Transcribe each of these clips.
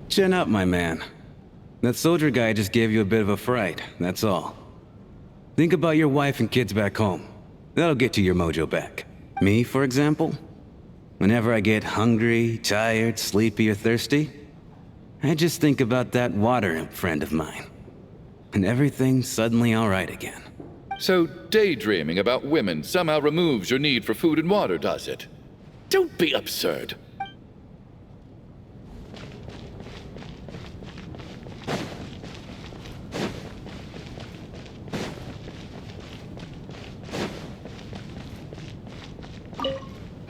Chin up, my man. That soldier guy just gave you a bit of a fright, that's all. Think about your wife and kids back home. That'll get you your mojo back. Me, for example? Whenever I get hungry, tired, sleepy, or thirsty, I just think about that water imp friend of mine. And everything's suddenly alright again. So daydreaming about women somehow removes your need for food and water, does it? Don't be absurd.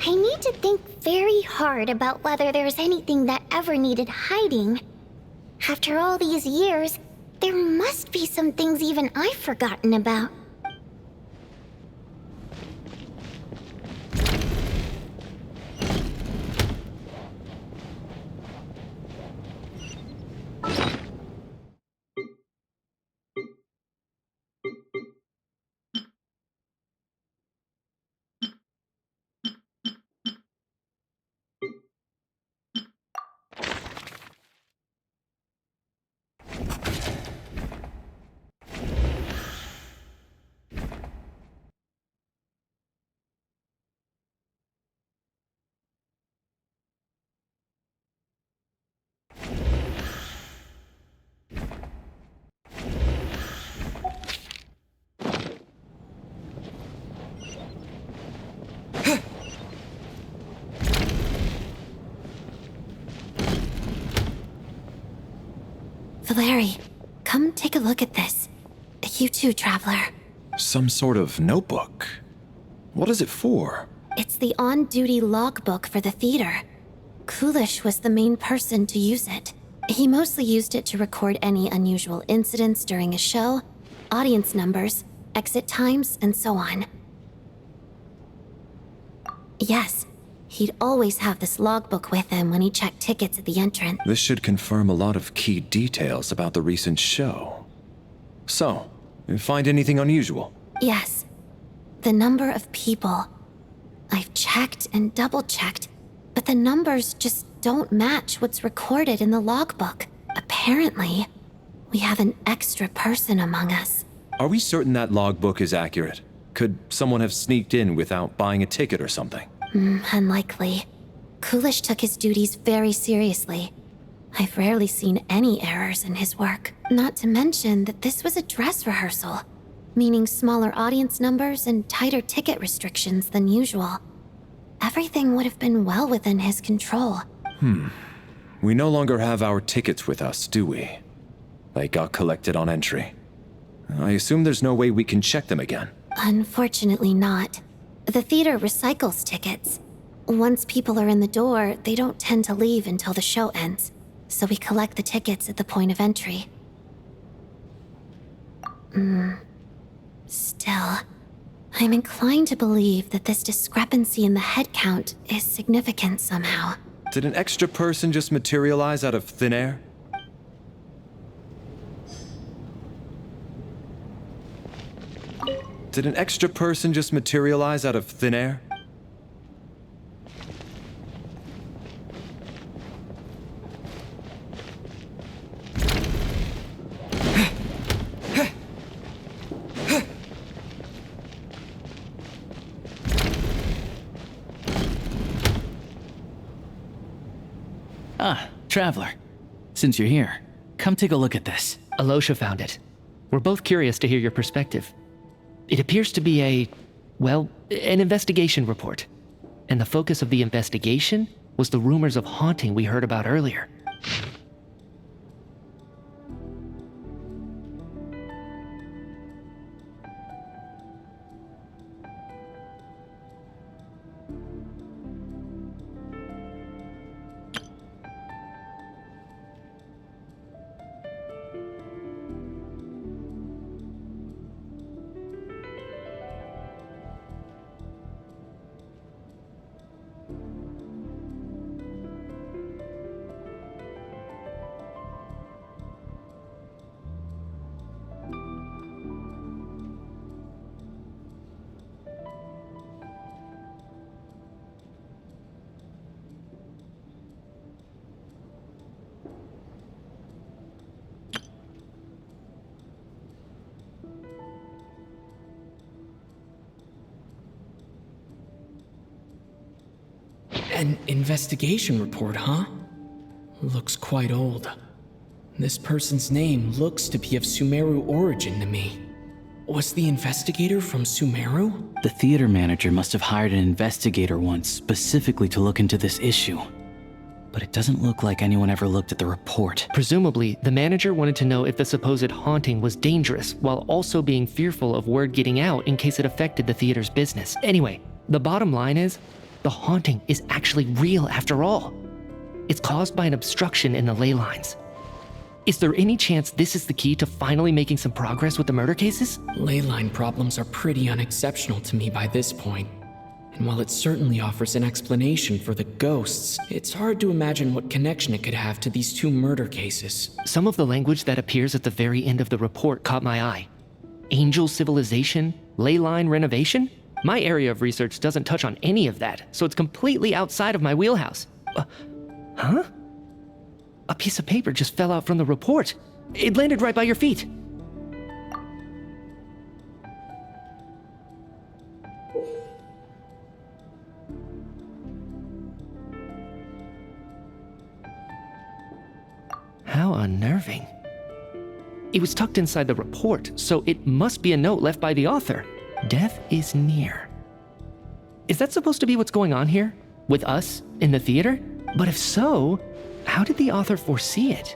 I need to think very hard about whether there's anything that ever needed hiding. After all these years, there must be some things even I've forgotten about. Valeri, come take a look at this. You too, Traveler. Some sort of notebook. What is it for? It's the on-duty logbook for the theater. Kulish was the main person to use it. He mostly used it to record any unusual incidents during a show, audience numbers, exit times, and so on. Yes, he'd always have this logbook with him when he checked tickets at the entrance. This should confirm a lot of key details about the recent show. So, you find anything unusual? Yes. The number of people. I've checked and double-checked, but the numbers just don't match what's recorded in the logbook. Apparently, we have an extra person among us. Are we certain that logbook is accurate? Could someone have sneaked in without buying a ticket or something? Unlikely. Kulish took his duties very seriously. I've rarely seen any errors in his work. Not to mention that this was a dress rehearsal, meaning smaller audience numbers and tighter ticket restrictions than usual. Everything would have been well within his control. We no longer have our tickets with us, do we? They got collected on entry. I assume there's no way we can check them again. Unfortunately not. The theater recycles tickets. Once people are in the door, they don't tend to leave until the show ends, so we collect the tickets at the point of entry. Still, I'm inclined to believe that this discrepancy in the head count is significant somehow. Did an extra person just materialize out of thin air? Did an extra person just materialize out of thin air? Ah, Traveler. Since you're here, come take a look at this. Alosha found it. We're both curious to hear your perspective. It appears to be an investigation report. And the focus of the investigation was the rumors of haunting we heard about earlier. An investigation report, huh? Looks quite old. This person's name looks to be of Sumeru origin to me. Was the investigator from Sumeru? The theater manager must have hired an investigator once specifically to look into this issue. But it doesn't look like anyone ever looked at the report. Presumably, the manager wanted to know if the supposed haunting was dangerous, while also being fearful of word getting out in case it affected the theater's business. Anyway, the bottom line is, the haunting is actually real after all. It's caused by an obstruction in the ley lines. Is there any chance this is the key to finally making some progress with the murder cases? Ley line problems are pretty unexceptional to me by this point. And while it certainly offers an explanation for the ghosts, it's hard to imagine what connection it could have to these two murder cases. Some of the language that appears at the very end of the report caught my eye. Angel civilization, ley line renovation? My area of research doesn't touch on any of that, so it's completely outside of my wheelhouse. Huh? A piece of paper just fell out from the report. It landed right by your feet. How unnerving. It was tucked inside the report, so it must be a note left by the author. Death is near. Is that supposed to be what's going on here? With us in the theater? But if so, how did the author foresee it?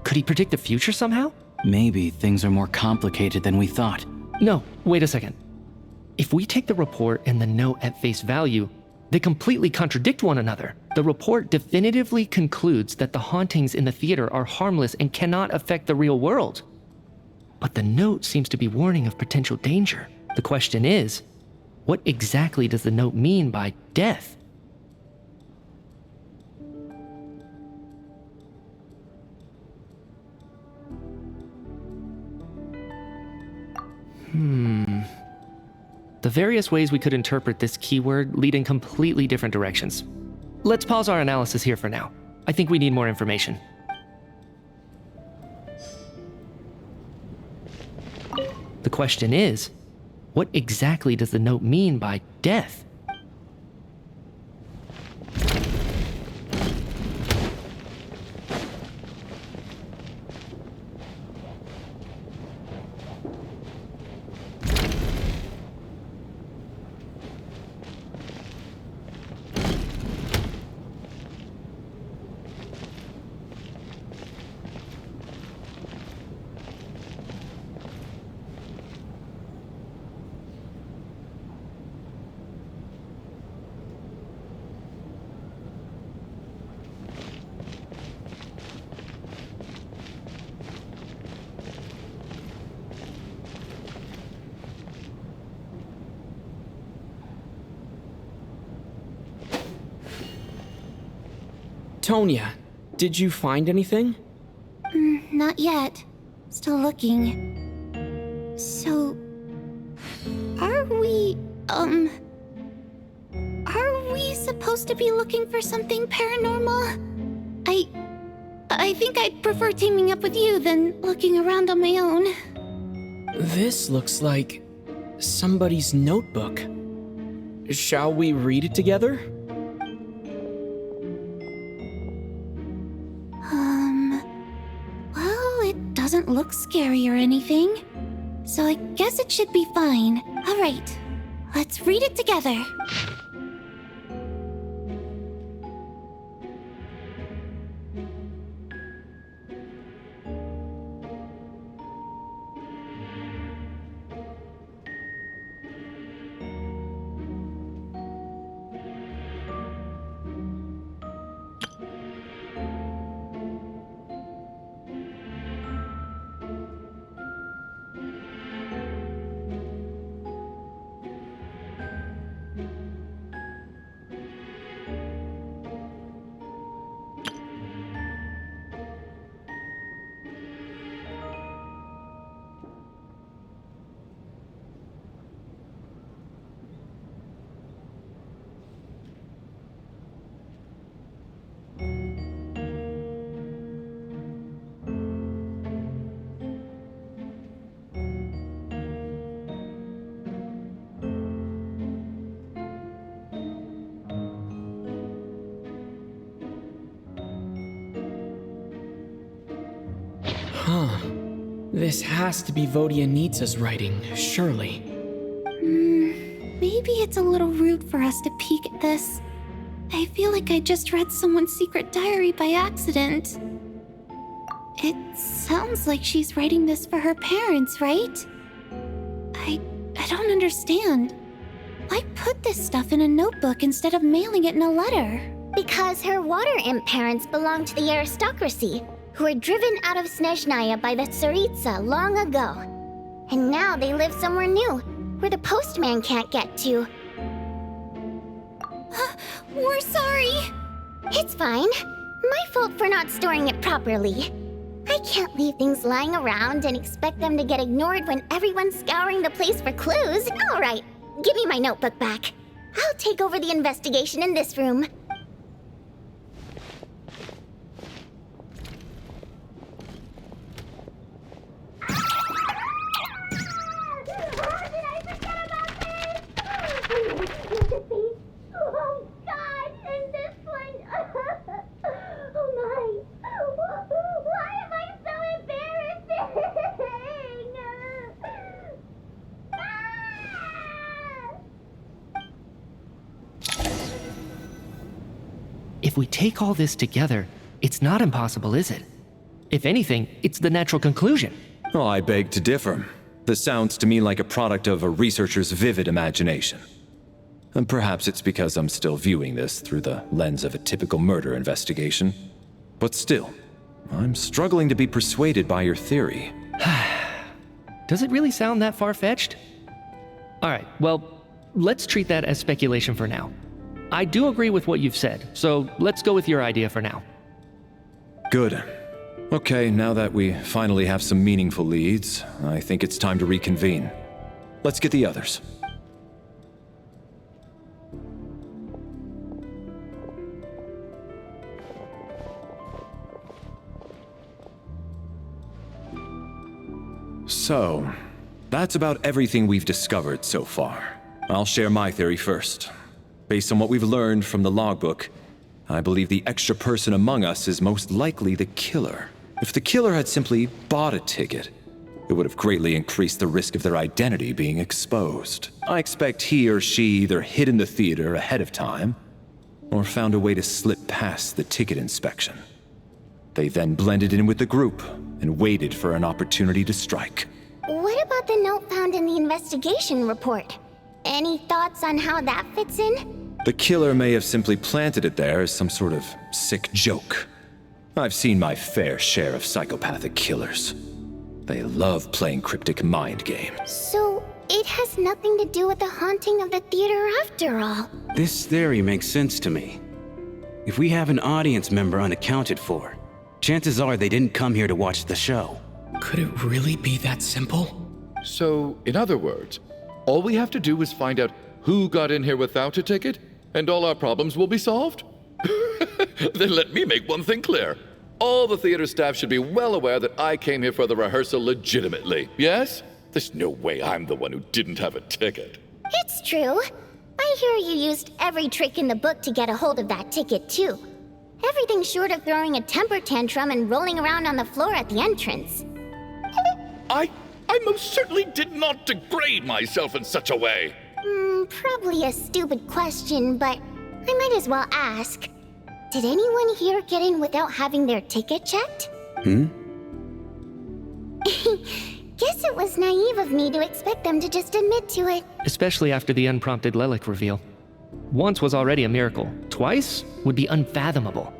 Could he predict the future somehow? Maybe things are more complicated than we thought. No, wait a second. If we take the report and the note at face value, they completely contradict one another. The report definitively concludes that the hauntings in the theater are harmless and cannot affect the real world. But the note seems to be warning of potential danger. The question is, what exactly does the note mean by death? The various ways we could interpret this keyword lead in completely different directions. Let's pause our analysis here for now. I think we need more information. The question is, what exactly does the note mean by death? Tonya, did you find anything? Not yet. Still looking. So, are we supposed to be looking for something paranormal? I think I'd prefer teaming up with you than looking around on my own. This looks like somebody's notebook. Shall we read it together? Well, it doesn't look scary or anything, so I guess it should be fine. All right, let's read it together. This has to be Vodyanitsa's writing, surely. Maybe it's a little rude for us to peek at this. I feel like I just read someone's secret diary by accident. It sounds like she's writing this for her parents, right? I don't understand. Why put this stuff in a notebook instead of mailing it in a letter? Because her water imp parents belonged to the aristocracy, who were driven out of Snezhnaya by the Tsaritsa long ago. And now they live somewhere new, where the postman can't get to. We're sorry. It's fine. My fault for not storing it properly. I can't leave things lying around and expect them to get ignored when everyone's scouring the place for clues. All right, give me my notebook back. I'll take over the investigation in this room. Oh God, and this one. Oh my. Why am I so embarrassing? If we take all this together, it's not impossible, is it? If anything, it's the natural conclusion. Oh, I beg to differ. This sounds to me like a product of a researcher's vivid imagination. And perhaps it's because I'm still viewing this through the lens of a typical murder investigation. But still, I'm struggling to be persuaded by your theory. Does it really sound that far-fetched? Alright, well, let's treat that as speculation for now. I do agree with what you've said, so let's go with your idea for now. Good. Okay, now that we finally have some meaningful leads, I think it's time to reconvene. Let's get the others. So, that's about everything we've discovered so far. I'll share my theory first. Based on what we've learned from the logbook, I believe the extra person among us is most likely the killer. If the killer had simply bought a ticket, it would have greatly increased the risk of their identity being exposed. I expect he or she either hid in the theater ahead of time, or found a way to slip past the ticket inspection. They then blended in with the group and waited for an opportunity to strike. What about the note found in the investigation report? Any thoughts on how that fits in? The killer may have simply planted it there as some sort of sick joke. I've seen my fair share of psychopathic killers. They love playing cryptic mind games. So, it has nothing to do with the haunting of the theater after all. This theory makes sense to me. If we have an audience member unaccounted for, chances are they didn't come here to watch the show. Could it really be that simple? So, in other words, all we have to do is find out who got in here without a ticket, and all our problems will be solved? Then let me make one thing clear. All the theater staff should be well aware that I came here for the rehearsal legitimately, yes? There's no way I'm the one who didn't have a ticket. It's true. I hear you used every trick in the book to get a hold of that ticket, too. Everything short of throwing a temper tantrum and rolling around on the floor at the entrance. I most certainly did not degrade myself in such a way. Probably a stupid question, but I might as well ask. Did anyone here get in without having their ticket checked? Guess it was naive of me to expect them to just admit to it. Especially after the unprompted Lelik reveal. Once was already a miracle. Twice would be unfathomable.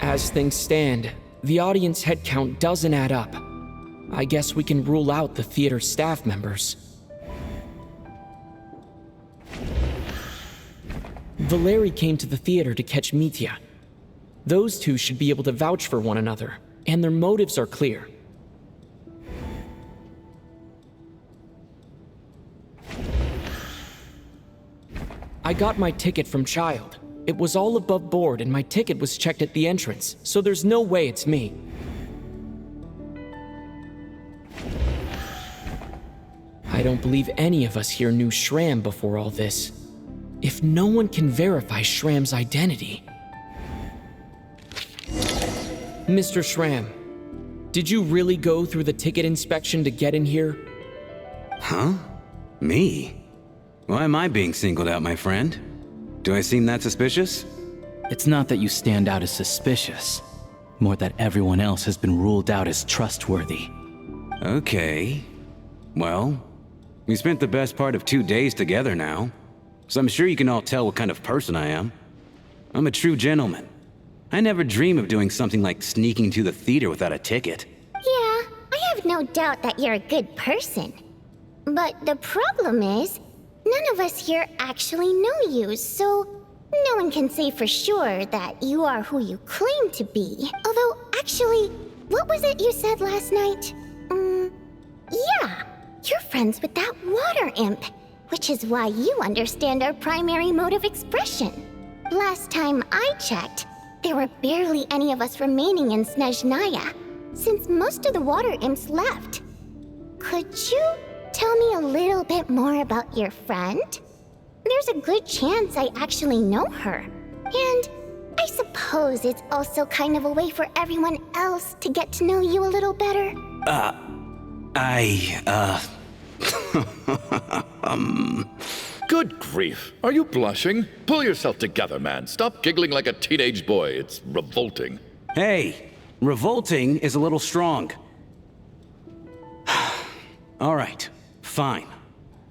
As things stand, the audience head count doesn't add up. I guess we can rule out the theater staff members. Valeri came to the theater to catch Mitya. Those two should be able to vouch for one another, and their motives are clear. I got my ticket from Child. It was all above board and my ticket was checked at the entrance, so there's no way it's me. I don't believe any of us here knew Shram before all this. If no one can verify Shram's identity... Mr. Shram, did you really go through the ticket inspection to get in here? Huh? Me? Why am I being singled out, my friend? Do I seem that suspicious? It's not that you stand out as suspicious, more that everyone else has been ruled out as trustworthy. Okay. Well, we spent the best part of 2 days together now, so I'm sure you can all tell what kind of person I am. I'm a true gentleman. I never dream of doing something like sneaking to the theater without a ticket. Yeah, I have no doubt that you're a good person. But the problem is, none of us here actually know you, so no one can say for sure that you are who you claim to be. Although, actually, what was it you said last night? Yeah, you're friends with that water imp, which is why you understand our primary mode of expression. Last time I checked, there were barely any of us remaining in Snezhnaya, since most of the water imps left. Could you tell me a little bit more about your friend? There's a good chance I actually know her. And I suppose it's also kind of a way for everyone else to get to know you a little better. Good grief. Are you blushing? Pull yourself together, man. Stop giggling like a teenage boy. It's revolting. Hey, revolting is a little strong. All right, fine.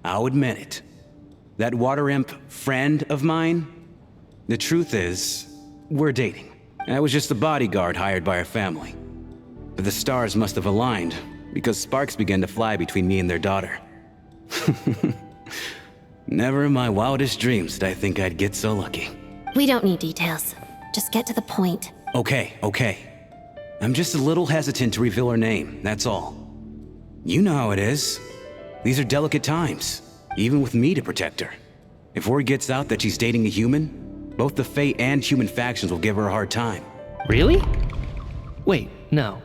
I'll admit it. That water imp friend of mine, the truth is, we're dating. I was just a bodyguard hired by our family. But the stars must have aligned, because sparks began to fly between me and their daughter. Never in my wildest dreams did I think I'd get so lucky. We don't need details. Just get to the point. Okay. I'm just a little hesitant to reveal her name, that's all. You know how it is. These are delicate times, even with me to protect her. If word gets out that she's dating a human, both the Fae and human factions will give her a hard time. Really? Wait, no.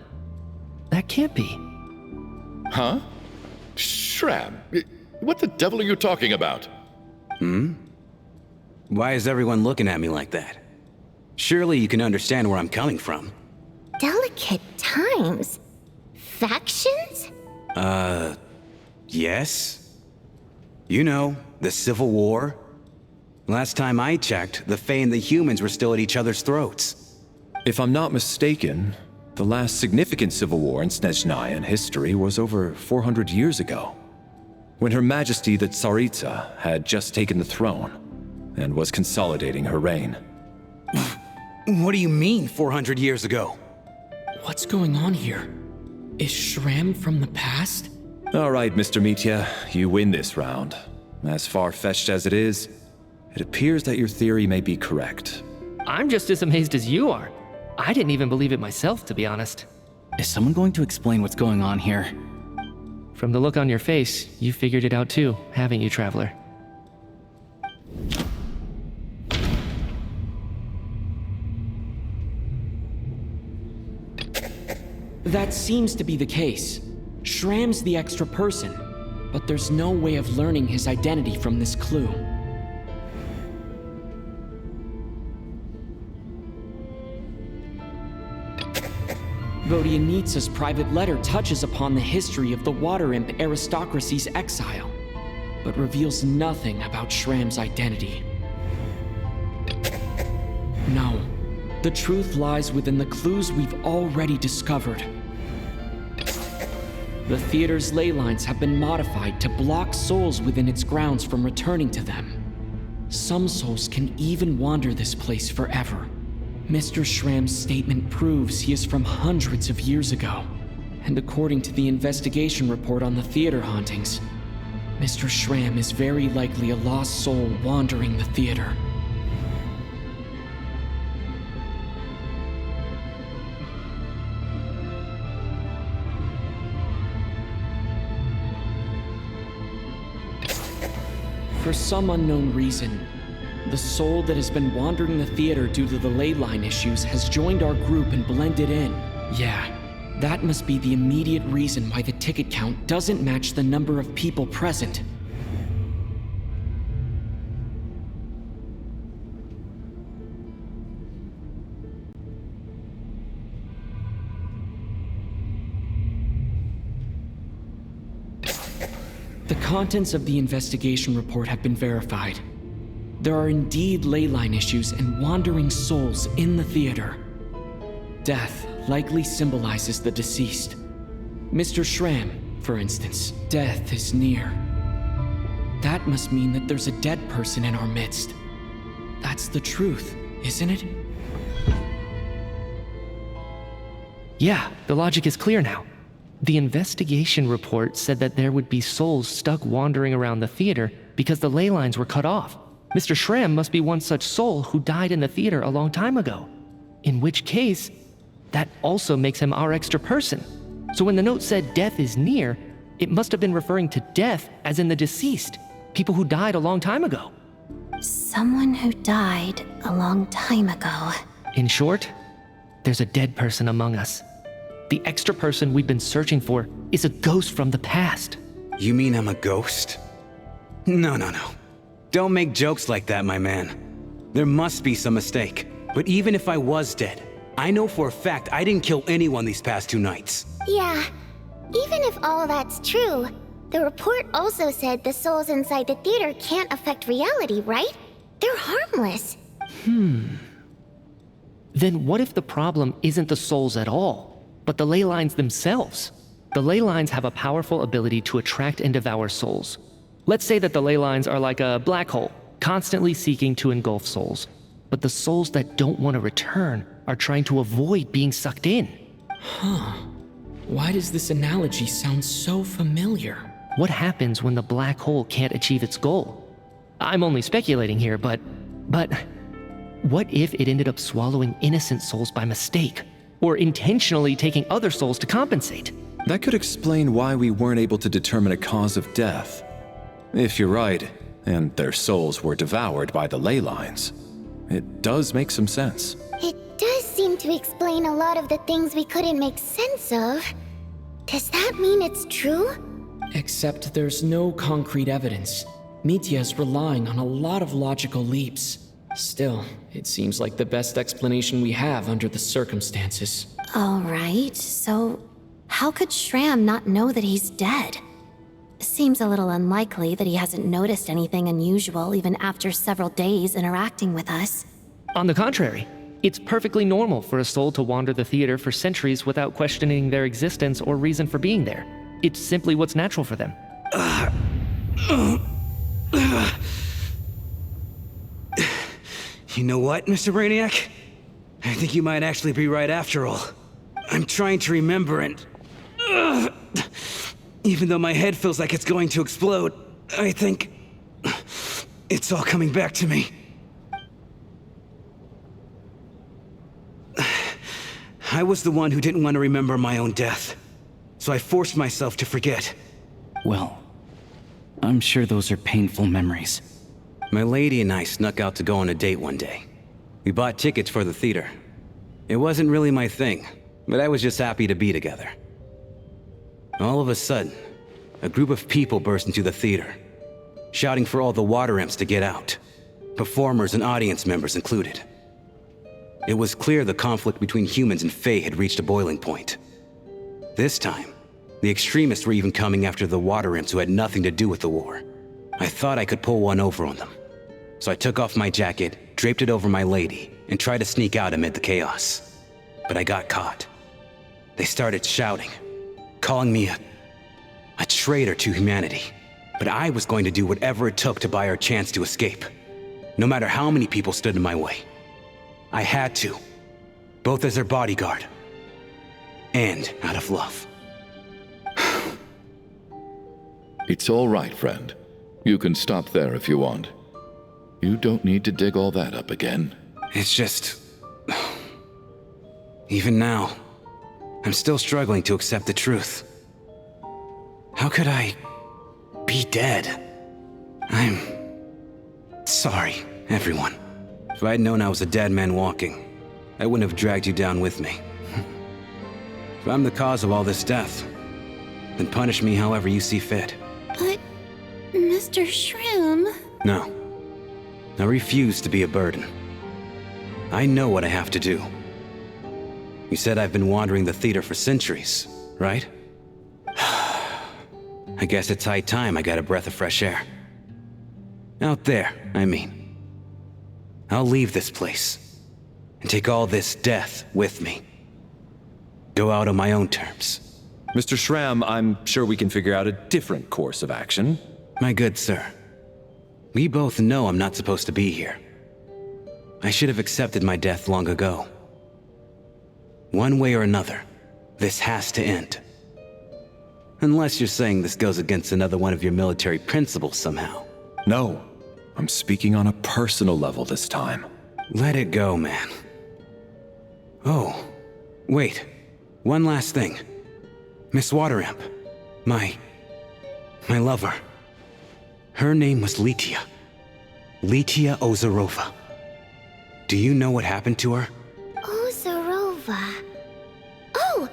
That can't be. Huh? Shram, what the devil are you talking about? Why is everyone looking at me like that? Surely you can understand where I'm coming from. Delicate times? Factions? Yes? You know, the Civil War? Last time I checked, the Fae and the humans were still at each other's throats. If I'm not mistaken, the last significant civil war in Snezhnayan history was over 400 years ago, when Her Majesty the Tsaritsa had just taken the throne and was consolidating her reign. What do you mean, 400 years ago? What's going on here? Is Shram from the past? All right, Mr. Mitya, you win this round. As far-fetched as it is, it appears that your theory may be correct. I'm just as amazed as you are. I didn't even believe it myself, to be honest. Is someone going to explain what's going on here? From the look on your face, you figured it out too, haven't you, Traveler? That seems to be the case. Shram's the extra person, but there's no way of learning his identity from this clue. Vodianitsa's private letter touches upon the history of the Water Imp aristocracy's exile, but reveals nothing about Shram's identity. No, the truth lies within the clues we've already discovered. The theater's ley lines have been modified to block souls within its grounds from returning to them. Some souls can even wander this place forever. Mr. Schramm's statement proves he is from hundreds of years ago. And according to the investigation report on the theater hauntings, Mr. Schramm is very likely a lost soul wandering the theater. For some unknown reason, the soul that has been wandering the theater due to the ley line issues has joined our group and blended in. Yeah, that must be the immediate reason why the ticket count doesn't match the number of people present. The contents of the investigation report have been verified. There are indeed ley line issues and wandering souls in the theater. Death likely symbolizes the deceased. Mr. Schramm, for instance, death is near. That must mean that there's a dead person in our midst. That's the truth, isn't it? Yeah, the logic is clear now. The investigation report said that there would be souls stuck wandering around the theater because the ley lines were cut off. Mr. Schramm must be one such soul who died in the theater a long time ago. In which case, that also makes him our extra person. So when the note said death is near, it must have been referring to death as in the deceased, people who died a long time ago. Someone who died a long time ago. In short, there's a dead person among us. The extra person we've been searching for is a ghost from the past. You mean I'm a ghost? No. Don't make jokes like that, my man. There must be some mistake. But even if I was dead, I know for a fact I didn't kill anyone these past 2 nights. Yeah, even if all that's true, the report also said the souls inside the theater can't affect reality, right? They're harmless. Then what if the problem isn't the souls at all, but the ley lines themselves? The ley lines have a powerful ability to attract and devour souls. Let's say that the ley lines are like a black hole, constantly seeking to engulf souls. But the souls that don't want to return are trying to avoid being sucked in. Why does this analogy sound so familiar? What happens when the black hole can't achieve its goal? I'm only speculating here, but what if it ended up swallowing innocent souls by mistake, or intentionally taking other souls to compensate? That could explain why we weren't able to determine a cause of death. If you're right, and their souls were devoured by the ley lines, it does make some sense. It does seem to explain a lot of the things we couldn't make sense of. Does that mean it's true? Except there's no concrete evidence. Mitya is relying on a lot of logical leaps. Still, it seems like the best explanation we have under the circumstances. All right, so how could Schramm not know that he's dead? Seems a little unlikely that he hasn't noticed anything unusual even after several days interacting with us. On the contrary, it's perfectly normal for a soul to wander the theater for centuries without questioning their existence or reason for being there. It's simply what's natural for them. You know what, Mr. Brainiac? I think you might actually be right after all. I'm trying to remember and... even though my head feels like it's going to explode, I think... it's all coming back to me. I was the one who didn't want to remember my own death, so I forced myself to forget. Well, I'm sure those are painful memories. My lady and I snuck out to go on a date one day. We bought tickets for the theater. It wasn't really my thing, but I was just happy to be together. All of a sudden, a group of people burst into the theater, shouting for all the water imps to get out, performers and audience members included. It was clear the conflict between humans and Fae had reached a boiling point. This time, the extremists were even coming after the water imps who had nothing to do with the war. I thought I could pull one over on them. So I took off my jacket, draped it over my lady, and tried to sneak out amid the chaos. But I got caught. They started shouting, calling me a traitor to humanity. But I was going to do whatever it took to buy our chance to escape, no matter how many people stood in my way. I had to, both as her bodyguard and out of love. It's all right, friend. You can stop there if you want. You don't need to dig all that up again. It's just... Even now, I'm still struggling to accept the truth. How could I be dead? I'm sorry, everyone. If I'd known I was a dead man walking, I wouldn't have dragged you down with me. If I'm the cause of all this death, then punish me however you see fit. But, Mr. Shroom... No. I refuse to be a burden. I know what I have to do. You said I've been wandering the theater for centuries, right? I guess it's high time I got a breath of fresh air. Out there, I mean. I'll leave this place and take all this death with me. Go out on my own terms. Mr. Shram, I'm sure we can figure out a different course of action. My good sir, we both know I'm not supposed to be here. I should have accepted my death long ago. One way or another, this has to end. Unless you're saying this goes against another one of your military principles somehow. No, I'm speaking on a personal level this time. Let it go, man. Oh, wait. One last thing. Miss Wateramp. My lover. Her name was Litia. Litia Ozarova. Do you know what happened to her? Ozarova. Oh,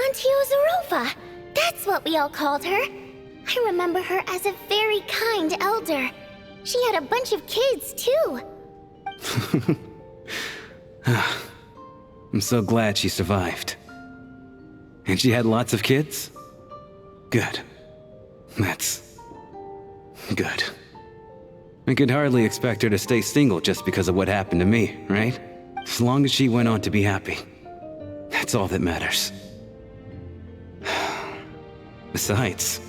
Auntie Ozarova. That's what we all called her. I remember her as a very kind elder. She had a bunch of kids, too. I'm so glad she survived. And she had lots of kids? Good. That's... good. I could hardly expect her to stay single just because of what happened to me, right? As long as she went on to be happy. That's all that matters. Besides,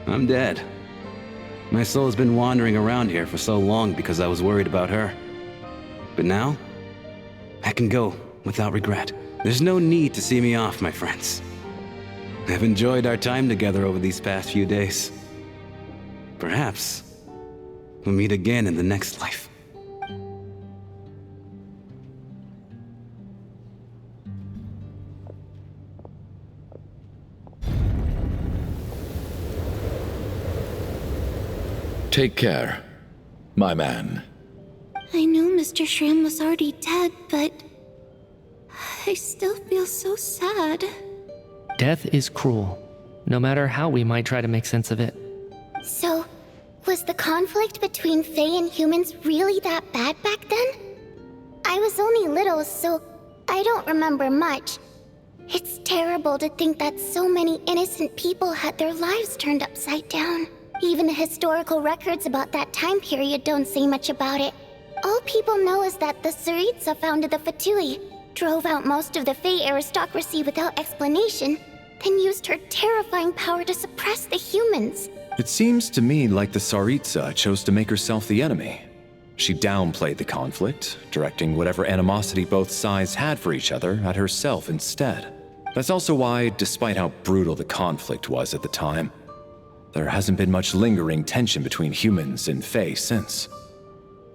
I'm dead. My soul has been wandering around here for so long because I was worried about her. But now, I can go without regret. There's no need to see me off, my friends. I've enjoyed our time together over these past few days. Perhaps we'll meet again in the next life. Take care, my man. I knew Mr. Shram was already dead, but... I still feel so sad. Death is cruel, no matter how we might try to make sense of it. So, was the conflict between Fae and humans really that bad back then? I was only little, so I don't remember much. It's terrible to think that so many innocent people had their lives turned upside down. Even the historical records about that time period don't say much about it. All people know is that the Tsaritsa founded the Fatui, drove out most of the Fae aristocracy without explanation, then used her terrifying power to suppress the humans. It seems to me like the Tsaritsa chose to make herself the enemy. She downplayed the conflict, directing whatever animosity both sides had for each other at herself instead. That's also why, despite how brutal the conflict was at the time, there hasn't been much lingering tension between humans and Fae since.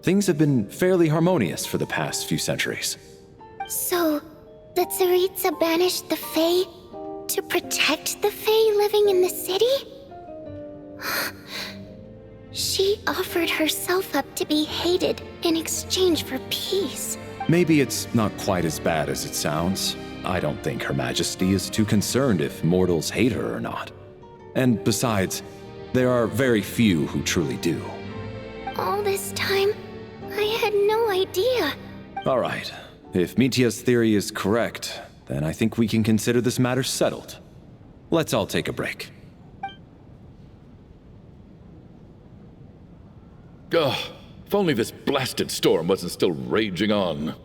Things have been fairly harmonious for the past few centuries. So, the Tsaritsa banished the Fae to protect the Fae living in the city? She offered herself up to be hated in exchange for peace. Maybe it's not quite as bad as it sounds. I don't think Her Majesty is too concerned if mortals hate her or not. And besides, there are very few who truly do. All this time, I had no idea. All right. If Mitia's theory is correct, then I think we can consider this matter settled. Let's all take a break. Ugh, if only this blasted storm wasn't still raging on.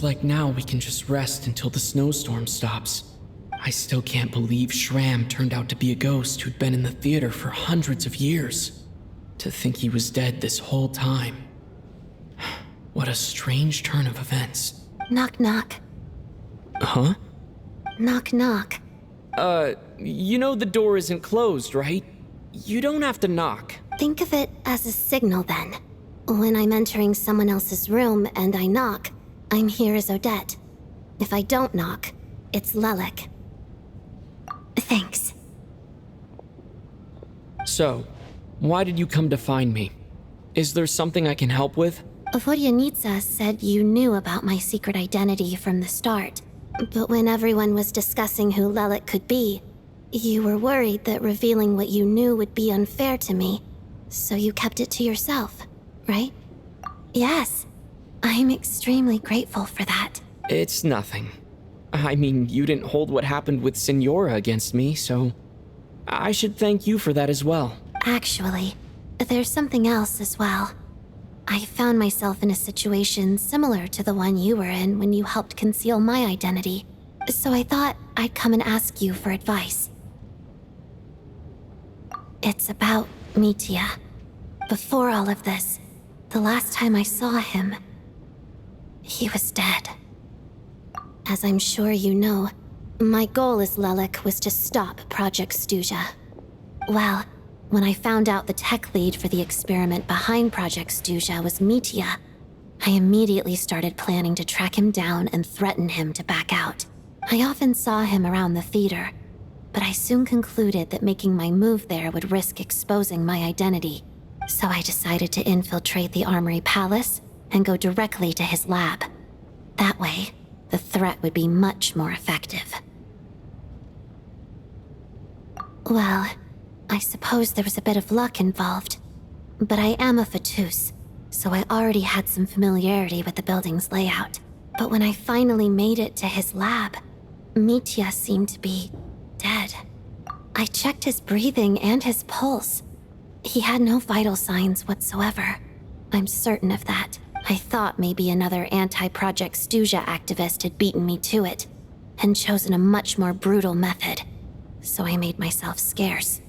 looks like now we can just rest until the snowstorm stops. I still can't believe Shram turned out to be a ghost who'd been in the theater for hundreds of years. To think he was dead this whole time. What a strange turn of events. Knock, knock. Huh? Knock, knock. You know the door isn't closed, right? You don't have to knock. Think of it as a signal then. When I'm entering someone else's room and I knock, I'm here as Odette. If I don't knock, it's Lelik. Thanks. So, why did you come to find me? Is there something I can help with? Vodyanitsa said you knew about my secret identity from the start. But when everyone was discussing who Lelik could be, you were worried that revealing what you knew would be unfair to me, so you kept it to yourself, right? Yes. I'm extremely grateful for that. It's nothing. I mean, you didn't hold what happened with Signora against me, so I should thank you for that as well. Actually, there's something else as well. I found myself in a situation similar to the one you were in when you helped conceal my identity, so I thought I'd come and ask you for advice. It's about Mitya. Before all of this, the last time I saw him, he was dead. As I'm sure you know, my goal as Lelik was to stop Project Stuja. Well, when I found out the tech lead for the experiment behind Project Stuja was Mitya, I immediately started planning to track him down and threaten him to back out. I often saw him around the theater, but I soon concluded that making my move there would risk exposing my identity. So I decided to infiltrate the Armory Palace and go directly to his lab. That way, the threat would be much more effective. Well, I suppose there was a bit of luck involved, but I am a Fatus, so I already had some familiarity with the building's layout. But when I finally made it to his lab, Mitya seemed to be dead. I checked his breathing and his pulse. He had no vital signs whatsoever. I'm certain of that. I thought maybe another anti-Project Stuja activist had beaten me to it, and chosen a much more brutal method, so I made myself scarce.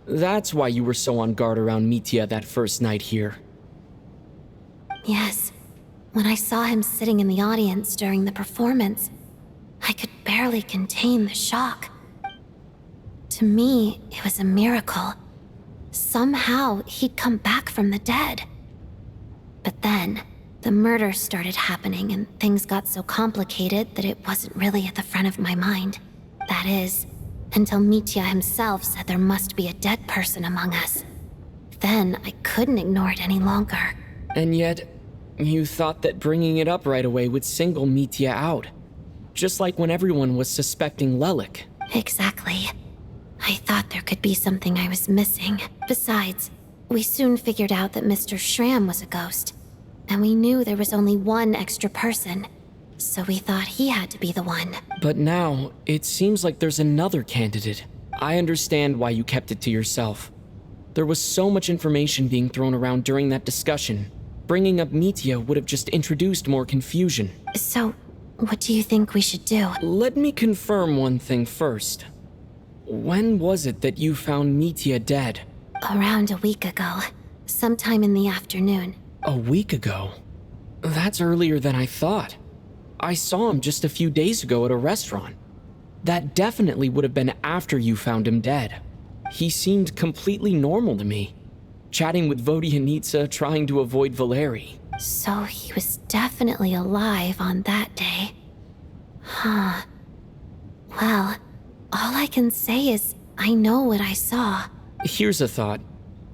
That's why you were so on guard around Mitya that first night here. Yes. When I saw him sitting in the audience during the performance, I could barely contain the shock. To me, it was a miracle. Somehow, he'd come back from the dead. But then, the murder started happening and things got so complicated that it wasn't really at the front of my mind. That is, until Mitya himself said there must be a dead person among us. Then, I couldn't ignore it any longer. And yet, you thought that bringing it up right away would single Mitya out. Just like when everyone was suspecting Lelik. Exactly. I thought there could be something I was missing. Besides, we soon figured out that Mr. Shram was a ghost. And we knew there was only one extra person. So we thought he had to be the one. But now, it seems like there's another candidate. I understand why you kept it to yourself. There was so much information being thrown around during that discussion. Bringing up Mitya would have just introduced more confusion. So, what do you think we should do? Let me confirm one thing first. When was it that you found Mitya dead? Around a week ago. Sometime in the afternoon. A week ago? That's earlier than I thought. I saw him just a few days ago at a restaurant. That definitely would have been after you found him dead. He seemed completely normal to me. Chatting with Vodyanitsa, trying to avoid Valeri. So he was definitely alive on that day. Huh. Well, all I can say is I know what I saw. Here's a thought.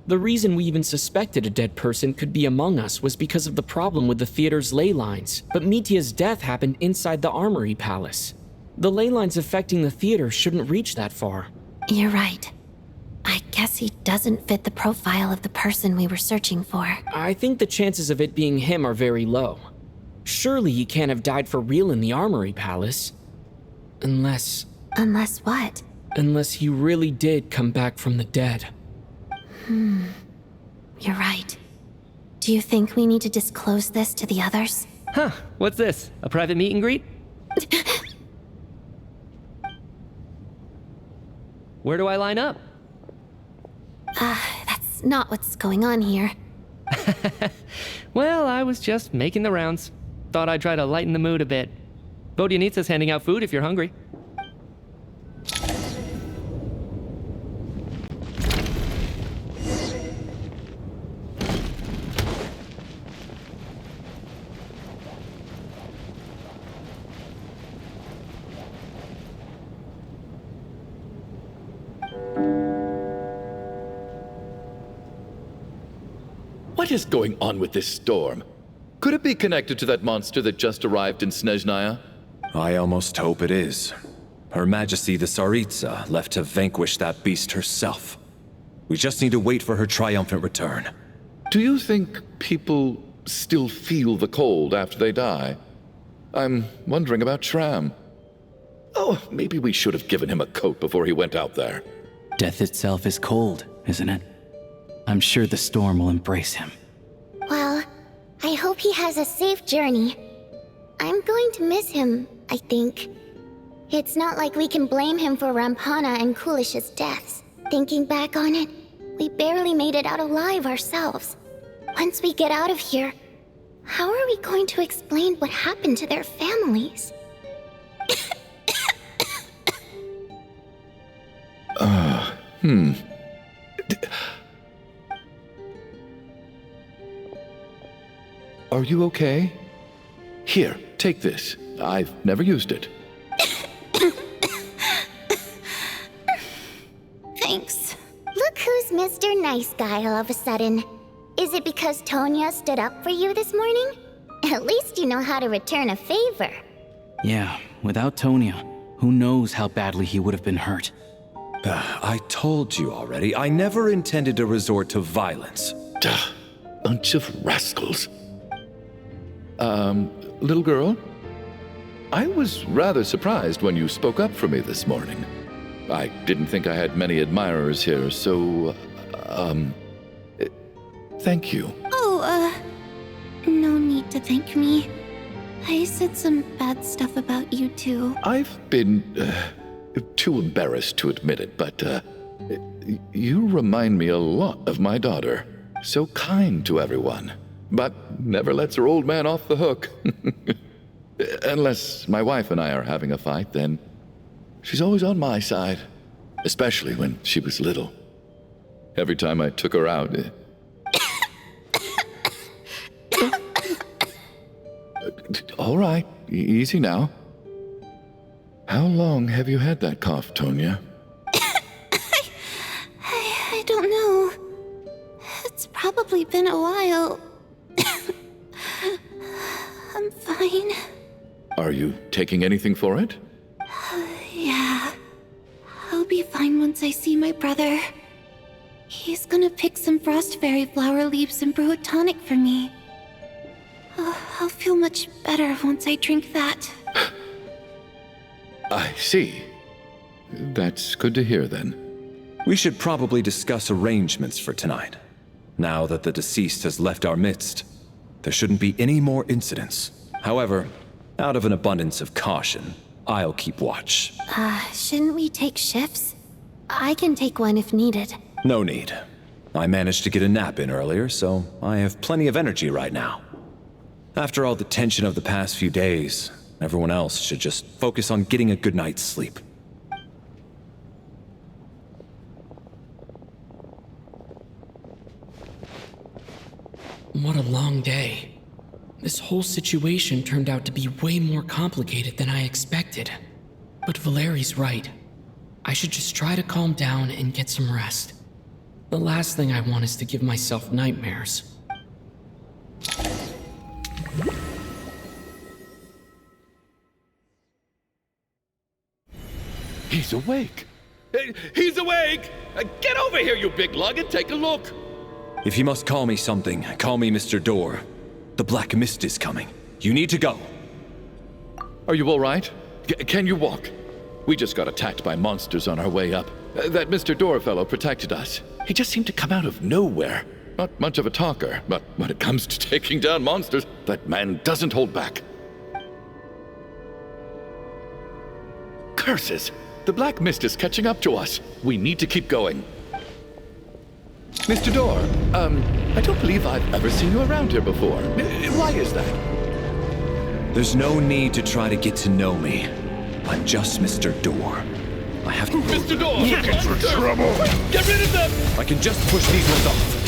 The reason we even suspected a dead person could be among us was because of the problem with the theater's ley lines. But Mitya's death happened inside the Armory Palace. The ley lines affecting the theater shouldn't reach that far. You're right. I guess he doesn't fit the profile of the person we were searching for. I think the chances of it being him are very low. Surely he can't have died for real in the Armory Palace. Unless what? Unless he really did come back from the dead. You're right. Do you think we need to disclose this to the others? Huh, what's this? A private meet and greet? Where do I line up? That's not what's going on here. Well, I was just making the rounds. Thought I'd try to lighten the mood a bit. Vodyanitsa's handing out food if you're hungry. What is going on with this storm? Could it be connected to that monster that just arrived in Snezhnaya? I almost hope it is. Her Majesty the Tsaritsa left to vanquish that beast herself. We just need to wait for her triumphant return. Do you think people still feel the cold after they die? I'm wondering about Shram. Oh, maybe we should have given him a coat before he went out there. Death itself is cold, isn't it? I'm sure the storm will embrace him. Well, I hope he has a safe journey. I'm going to miss him, I think. It's not like we can blame him for Rampana and Kulish's deaths. Thinking back on it, we barely made it out alive ourselves. Once we get out of here, how are we going to explain what happened to their families? Are you okay? Here, take this. I've never used it. Thanks. Look who's Mr. Nice Guy all of a sudden. Is it because Tonya stood up for you this morning? At least you know how to return a favor. Yeah, without Tonya, who knows how badly he would have been hurt. I told you already, I never intended to resort to violence. Duh, bunch of rascals. Little girl? I was rather surprised when you spoke up for me this morning. I didn't think I had many admirers here, so, thank you. Oh, no need to thank me. I said some bad stuff about you too. I've been, too embarrassed to admit it, but, you remind me a lot of my daughter. So kind to everyone, but never lets her old man off the hook. Unless my wife and I are having a fight, then she's always on my side. Especially when she was little. Every time I took her out... All right, easy now. How long have you had that cough, Tonya? I don't know. It's probably been a while. I'm fine. Are you taking anything for it? Yeah. I'll be fine once I see my brother. He's gonna pick some frost fairy flower leaves and brew a tonic for me. I'll feel much better once I drink that. I see. That's good to hear then. We should probably discuss arrangements for tonight. Now that the deceased has left our midst, there shouldn't be any more incidents. However, out of an abundance of caution, I'll keep watch. Shouldn't we take shifts? I can take one if needed. No need. I managed to get a nap in earlier, so I have plenty of energy right now. After all the tension of the past few days, everyone else should just focus on getting a good night's sleep. What a long day. This whole situation turned out to be way more complicated than I expected. But Valeri's right. I should just try to calm down and get some rest. The last thing I want is to give myself nightmares. He's awake! He's awake! Get over here, you big lug, and take a look! If you must call me something, call me Mr. Door. The Black Mist is coming. You need to go. Are you all right? Can you walk? We just got attacked by monsters on our way up. That Mr. Door fellow protected us. He just seemed to come out of nowhere. not much of a talker, but when it comes to taking down monsters, that man doesn't hold back. Curses! The black mist is catching up to us. We need to keep going. Mr. Door, I don't believe I've ever seen you around here before. Why is that? There's no need to try to get to know me. I'm just Mr. Door. I have to... Mr. Door! Looking for trouble! Get rid of them! I can just push these ones off.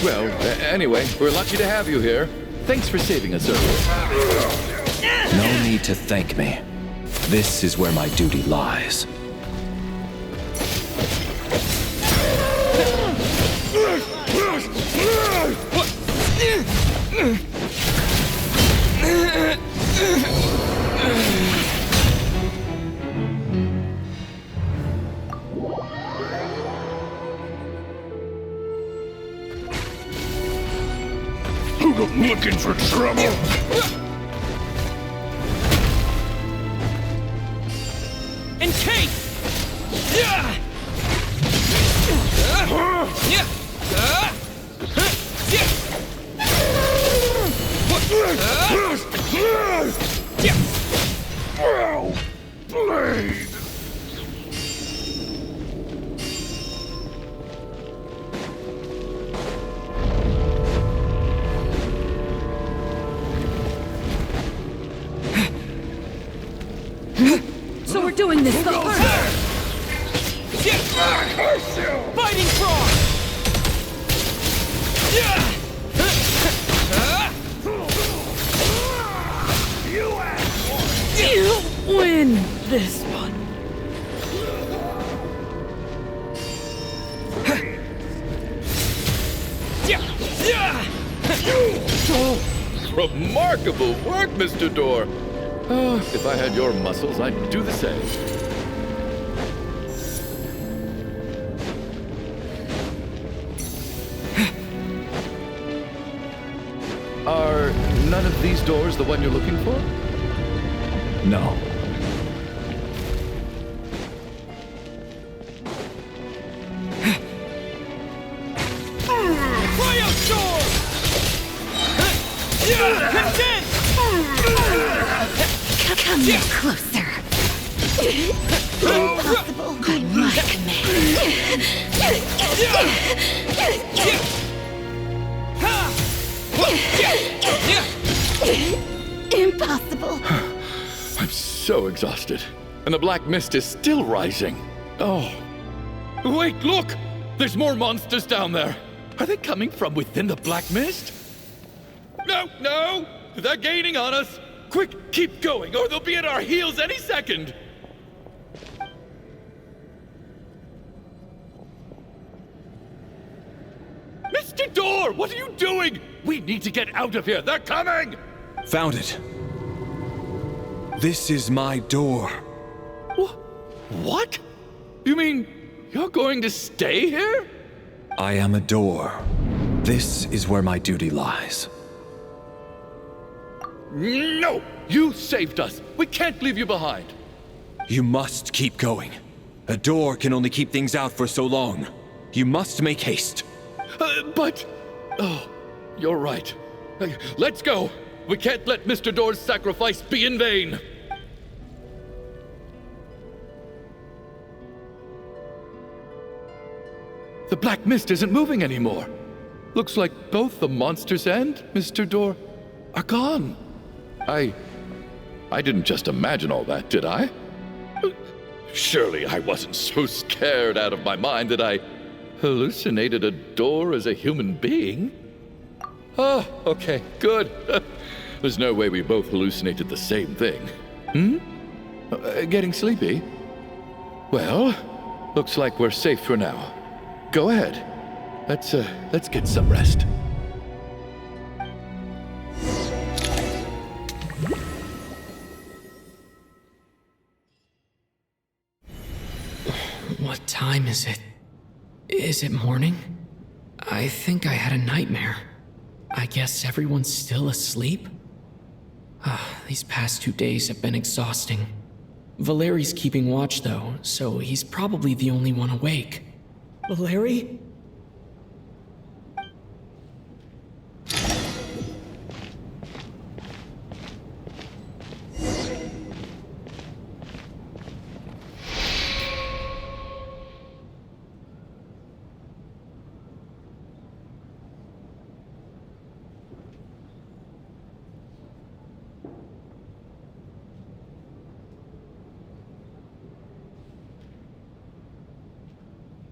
Well, anyway, we're lucky to have you here. Thanks for saving us earlier. No need to thank me. This is where my duty lies. Looking for trouble? Encase! Blade! So we're doing this the hard Fighting frog! You win this one. Remarkable work, Mr. Door. If I had your muscles, I'd do the same. Are none of these doors the one you're looking for? No. Cryo sword! Condense! Come here closer. Impossible by my command. Impossible. I'm so exhausted. And the black mist is still rising. Oh. Wait, look! There's more monsters down there. Are they coming from within the black mist? No, no! They're gaining on us! Quick, keep going, or they'll be at our heels any second! Mr. Door, what are you doing? We need to get out of here. They're coming! Found it. This is my door. What? You mean you're going to stay here? I am a door. This is where my duty lies. No! You saved us. We can't leave you behind. You must keep going. A door can only keep things out for so long. You must make haste. But... Oh, you're right. Let's go. We can't let Mr. Door's sacrifice be in vain. The black mist isn't moving anymore. Looks like both the monsters and Mr. Door are gone. I didn't just imagine all that, did I? Surely I wasn't so scared out of my mind that I hallucinated a door as a human being? Oh, okay, good. There's no way we both hallucinated the same thing. Getting sleepy? Well, looks like we're safe for now. Go ahead. Let's get some rest. What time is it? Is it morning? I think I had a nightmare. I guess everyone's still asleep? These past 2 days have been exhausting. Valeri's keeping watch though, so he's probably the only one awake. Valeri?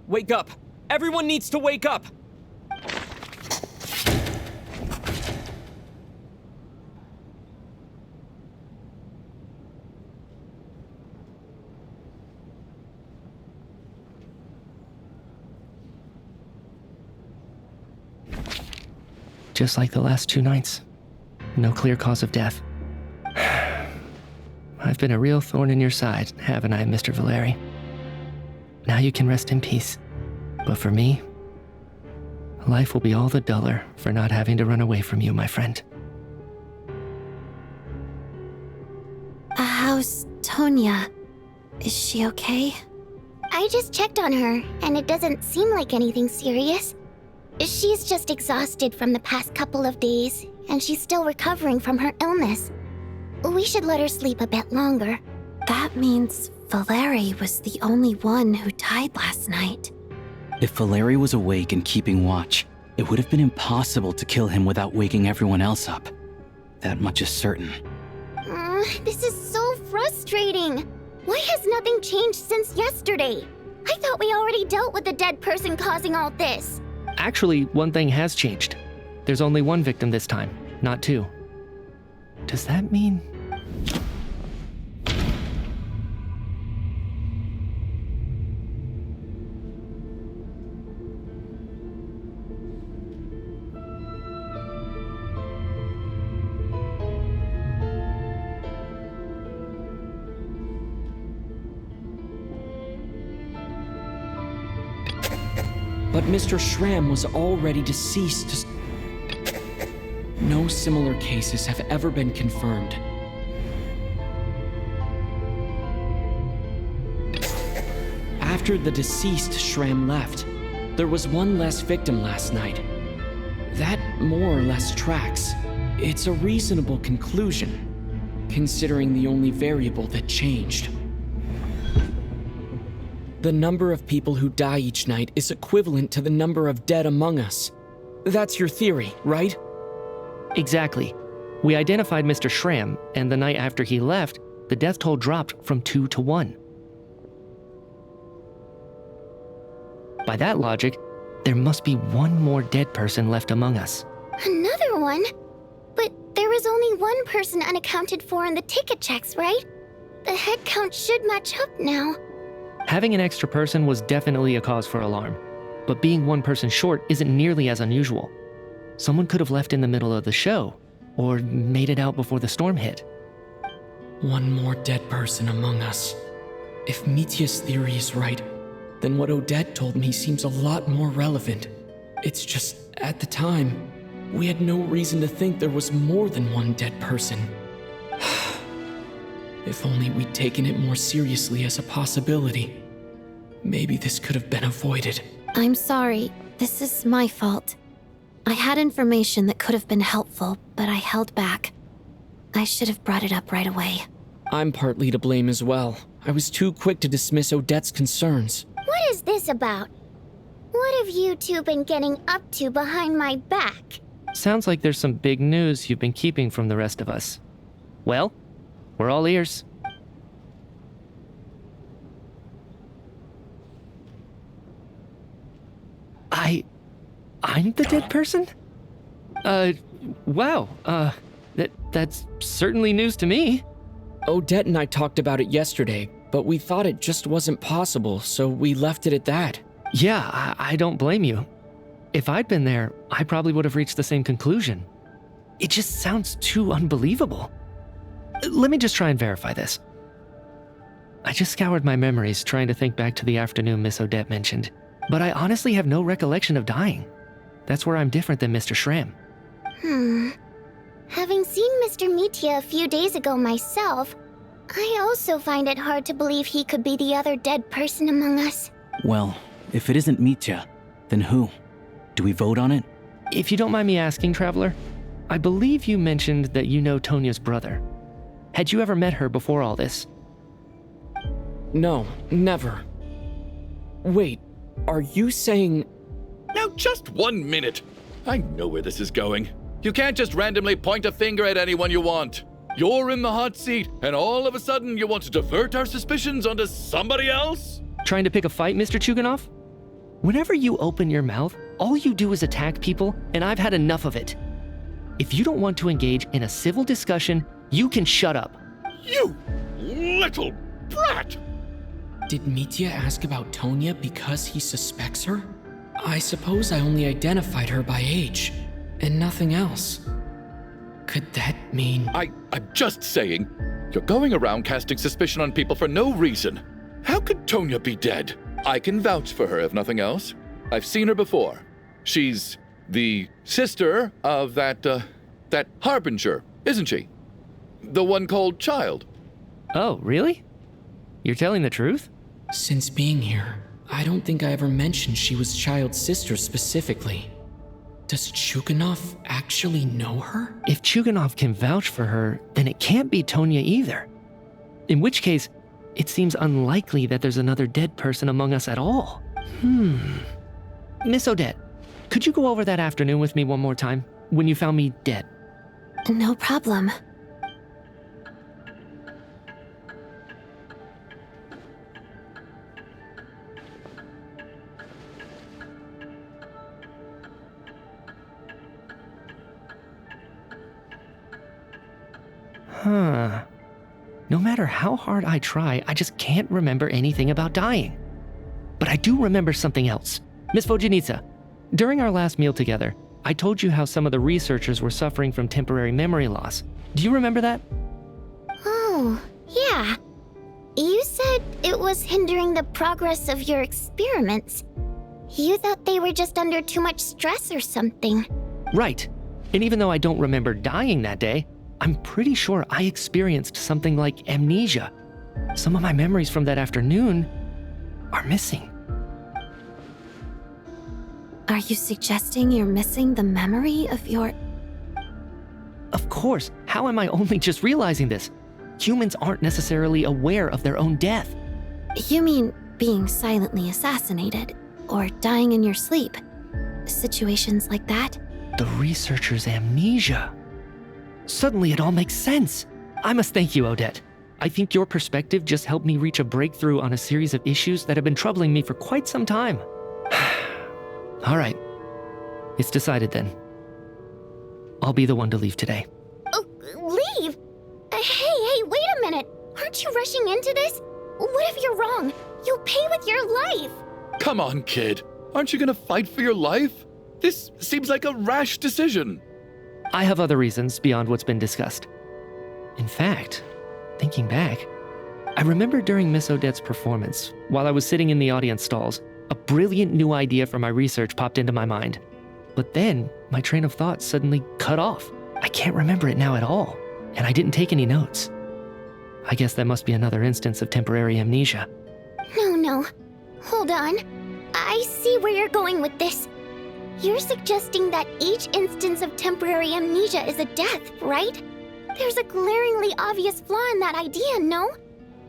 wake up! Everyone needs to wake up! Just like the last 2 nights. No clear cause of death. I've been a real thorn in your side, haven't I, Mr. Valeri? Now you can rest in peace. But for me, life will be all the duller for not having to run away from you, my friend. How's Tonya? Is she okay? I just checked on her, and it doesn't seem like anything serious. She's just exhausted from the past couple of days, and she's still recovering from her illness. We should let her sleep a bit longer. That means Valeri was the only one who died last night. If Valeri was awake and keeping watch, it would have been impossible to kill him without waking everyone else up. That much is certain. This is so frustrating. Why has nothing changed since yesterday? I thought we already dealt with the dead person causing all this. Actually, one thing has changed. There's only 1 victim this time, not 2. Does that mean... But Mr. Schramm was already deceased. No similar cases have ever been confirmed. After the deceased Schramm left, there was 1 less victim last night. That more or less tracks. It's a reasonable conclusion, considering the only variable that changed. The number of people who die each night is equivalent to the number of dead among us. That's your theory, right? Exactly. We identified Mr. Schramm, and the night after he left, the death toll dropped from 2 to 1. By that logic, there must be 1 more dead person left among us. Another one? But there was only 1 person unaccounted for in the ticket checks, right? The head count should match up now. Having an extra person was definitely a cause for alarm, but being 1 person short isn't nearly as unusual. Someone could have left in the middle of the show, or made it out before the storm hit. 1 more dead person among us. If Mitya's theory is right, then what Odette told me seems a lot more relevant. It's just, at the time, we had no reason to think there was more than 1 dead person. If only we'd taken it more seriously as a possibility. Maybe this could have been avoided. I'm sorry. This is my fault. I had information that could have been helpful, but I held back. I should have brought it up right away. I'm partly to blame as well. I was too quick to dismiss Odette's concerns. What is this about? What have you 2 been getting up to behind my back? Sounds like there's some big news you've been keeping from the rest of us. Well, we're all ears. I'm the dead person? Wow, that's certainly news to me. Odette and I talked about it yesterday, but we thought it just wasn't possible, so we left it at that. Yeah, I don't blame you. If I'd been there, I probably would have reached the same conclusion. It just sounds too unbelievable. Let me just try and verify this. I just scoured my memories trying to think back to the afternoon Miss Odette mentioned, but I honestly have no recollection of dying. That's where I'm different than Mr. Schramm. Having seen Mr. Mitya a few days ago myself, I also find it hard to believe he could be the other dead person among us. Well, if it isn't Mitya, then who? Do we vote on it? If you don't mind me asking, Traveler, I believe you mentioned that you know Tonya's brother. Had you ever met her before all this? No, never. Wait, are you saying... Now, just 1 minute. I know where this is going. You can't just randomly point a finger at anyone you want. You're in the hot seat, and all of a sudden you want to divert our suspicions onto somebody else? Trying to pick a fight, Mr. Chuganov? Whenever you open your mouth, all you do is attack people, and I've had enough of it. If you don't want to engage in a civil discussion, you can shut up. You little brat! Did Mitya ask about Tonya because he suspects her? I suppose I only identified her by age, and nothing else. Could that mean... I'm just saying, you're going around casting suspicion on people for no reason. How could Tonya be dead? I can vouch for her if nothing else. I've seen her before. She's the sister of that Harbinger, isn't she? The one called Child. Oh, really? You're telling the truth? Since being here, I don't think I ever mentioned she was Child's sister specifically. Does Chuganov actually know her? If Chuganov can vouch for her, then it can't be Tonya either. In which case, it seems unlikely that there's another dead person among us at all. Miss Odette, could you go over that afternoon with me one more time, when you found me dead? No problem. No matter how hard I try, I just can't remember anything about dying. But I do remember something else. Miss Vojanitsa, during our last meal together, I told you how some of the researchers were suffering from temporary memory loss. Do you remember that? Oh, yeah. You said it was hindering the progress of your experiments. You thought they were just under too much stress or something. Right. And even though I don't remember dying that day, I'm pretty sure I experienced something like amnesia. Some of my memories from that afternoon are missing. Are you suggesting you're missing the memory of your... Of course, how am I only just realizing this? Humans aren't necessarily aware of their own death. You mean being silently assassinated, or dying in your sleep? Situations like that? The researcher's amnesia. Suddenly it all makes sense. I must thank you, Odette. I think your perspective just helped me reach a breakthrough on a series of issues that have been troubling me for quite some time. All right. It's decided then. I'll be the one to leave today. Oh, leave? Hey, wait a minute. Aren't you rushing into this? What if you're wrong? You'll pay with your life. Come on, kid. Aren't you gonna fight for your life? This seems like a rash decision. I have other reasons beyond what's been discussed. In fact, thinking back, I remember during Miss Odette's performance, while I was sitting in the audience stalls, a brilliant new idea for my research popped into my mind. But then, my train of thought suddenly cut off. I can't remember it now at all, and I didn't take any notes. I guess that must be another instance of temporary amnesia. No. Hold on. I see where you're going with this. You're suggesting that each instance of temporary amnesia is a death, right? There's a glaringly obvious flaw in that idea, no?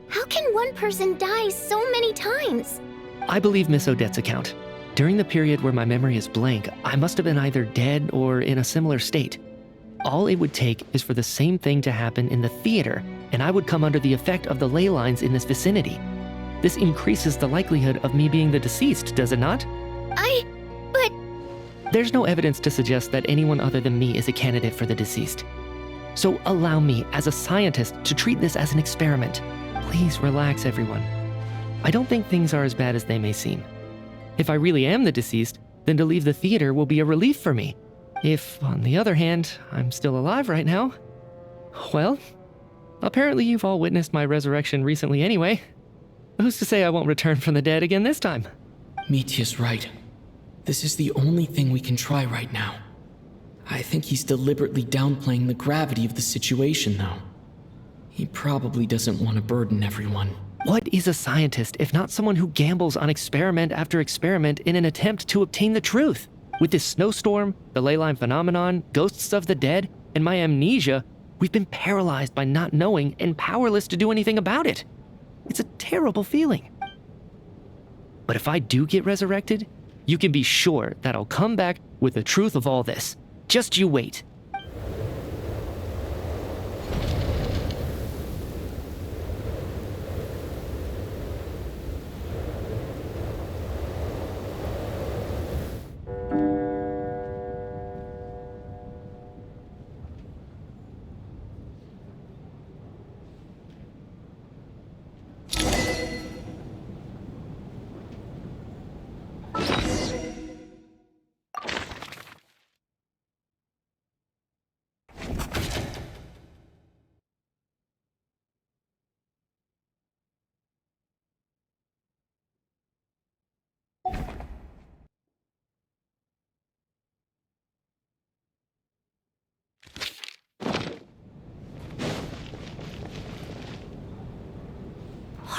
How can one person die so many times? I believe Miss Odette's account. During the period where my memory is blank, I must have been either dead or in a similar state. All it would take is for the same thing to happen in the theater, and I would come under the effect of the ley lines in this vicinity. This increases the likelihood of me being the deceased, does it not? But... There's no evidence to suggest that anyone other than me is a candidate for the deceased. So allow me, as a scientist, to treat this as an experiment. Please relax, everyone. I don't think things are as bad as they may seem. If I really am the deceased, then to leave the theater will be a relief for me. If, on the other hand, I'm still alive right now, well, apparently you've all witnessed my resurrection recently anyway. Who's to say I won't return from the dead again this time? Mitya's right. This is the only thing we can try right now. I think he's deliberately downplaying the gravity of the situation, though. He probably doesn't want to burden everyone. What is a scientist if not someone who gambles on experiment after experiment in an attempt to obtain the truth? With this snowstorm, the ley line phenomenon, ghosts of the dead, and my amnesia, we've been paralyzed by not knowing and powerless to do anything about it. It's a terrible feeling. But if I do get resurrected, you can be sure that I'll come back with the truth of all this. Just you wait.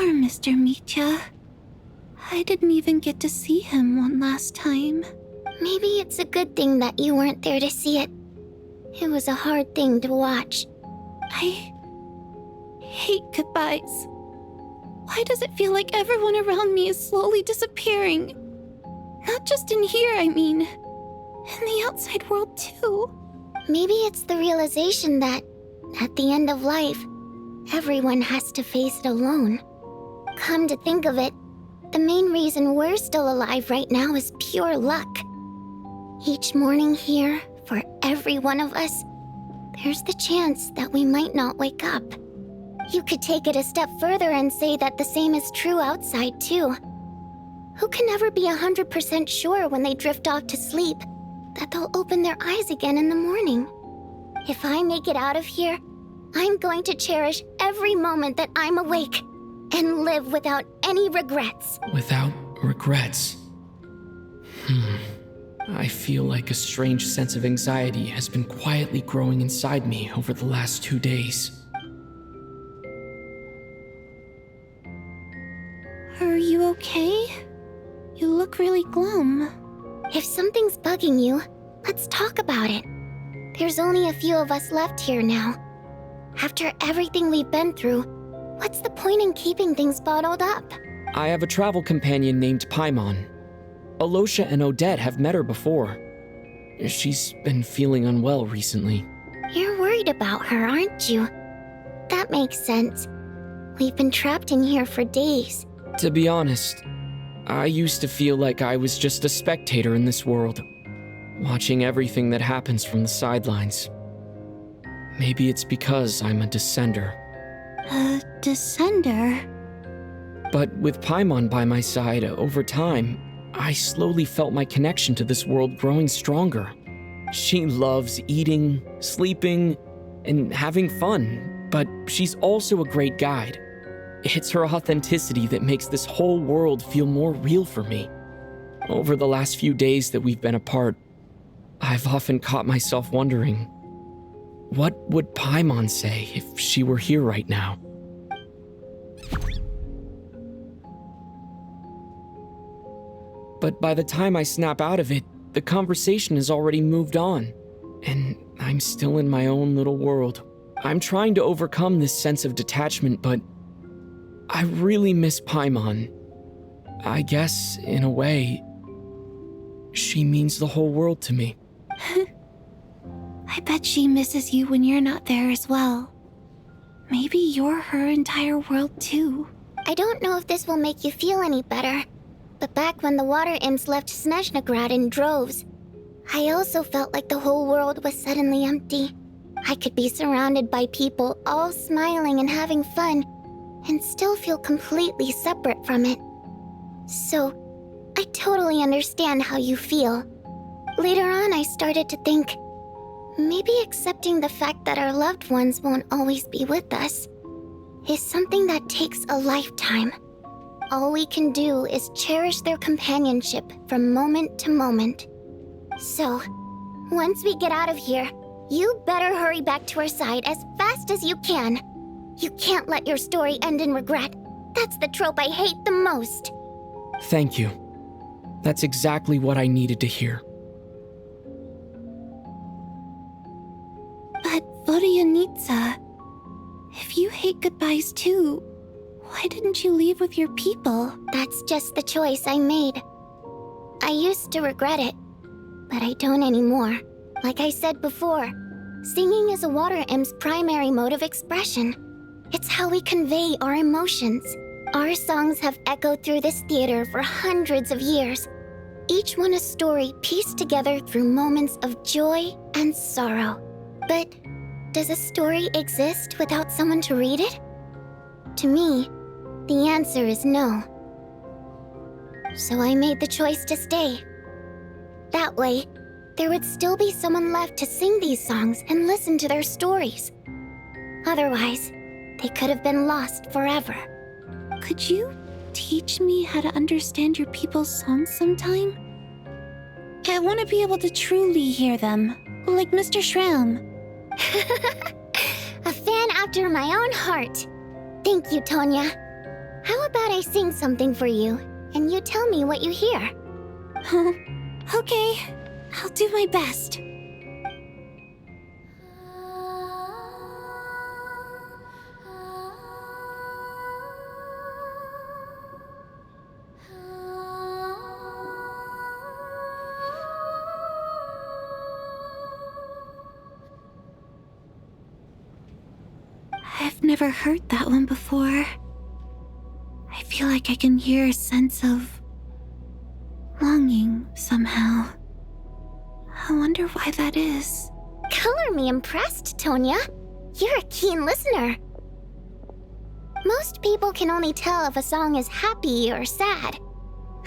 Poor Mr. Mitya. I didn't even get to see him one last time. Maybe it's a good thing that you weren't there to see it. It was a hard thing to watch. I hate goodbyes. Why does it feel like everyone around me is slowly disappearing? Not just in here, I mean. In the outside world, too. Maybe it's the realization that, at the end of life, everyone has to face it alone. Come to think of it, the main reason we're still alive right now is pure luck. Each morning here, for every one of us, there's the chance that we might not wake up. You could take it a step further and say that the same is true outside, too. Who can ever be 100% sure when they drift off to sleep that they'll open their eyes again in the morning? If I make it out of here, I'm going to cherish every moment that I'm awake and live without any regrets. Without regrets. I feel like a strange sense of anxiety has been quietly growing inside me over the last 2 days. Are you okay? You look really glum. If something's bugging you, let's talk about it. There's only a few of us left here now. After everything we've been through, what's the point in keeping things bottled up? I have a travel companion named Paimon. Alosha and Odette have met her before. She's been feeling unwell recently. You're worried about her, aren't you? That makes sense. We've been trapped in here for days. To be honest, I used to feel like I was just a spectator in this world, watching everything that happens from the sidelines. Maybe it's because I'm a descender. A descender? But with Paimon by my side, over time, I slowly felt my connection to this world growing stronger. She loves eating, sleeping, and having fun, but she's also a great guide. It's her authenticity that makes this whole world feel more real for me. Over the last few days that we've been apart, I've often caught myself wondering, what would Paimon say if she were here right now? But by the time I snap out of it, the conversation has already moved on, and I'm still in my own little world. I'm trying to overcome this sense of detachment, but I really miss Paimon. I guess, in a way, she means the whole world to me. I bet she misses you when you're not there as well. Maybe you're her entire world too. I don't know if this will make you feel any better, but back when the water imps left Snezhnograd in droves, I also felt like the whole world was suddenly empty. I could be surrounded by people all smiling and having fun, and still feel completely separate from it. So, I totally understand how you feel. Later on, I started to think, maybe accepting the fact that our loved ones won't always be with us is something that takes a lifetime. All we can do is cherish their companionship from moment to moment. So, once we get out of here, you better hurry back to our side as fast as you can. You can't let your story end in regret. That's the trope I hate the most. Thank you. That's exactly what I needed to hear. But Vodyanitsa, if you hate goodbyes too, why didn't you leave with your people? That's just the choice I made. I used to regret it, but I don't anymore. Like I said before, singing is a water imp's primary mode of expression. It's how we convey our emotions. Our songs have echoed through this theater for hundreds of years, each one a story pieced together through moments of joy and sorrow. But does a story exist without someone to read it? To me, the answer is no. So I made the choice to stay. That way, there would still be someone left to sing these songs and listen to their stories. Otherwise, they could have been lost forever. Could you teach me how to understand your people's songs sometime? I want to be able to truly hear them, like Mr. Shram. A fan after my own heart. Thank you, Tonya. How about I sing something for you, and you tell me what you hear? Okay, I'll do my best. I've never heard that one before. I feel like I can hear a sense of longing somehow. I wonder why that is. Color me impressed, Tonya. You're a keen listener. Most people can only tell if a song is happy or sad.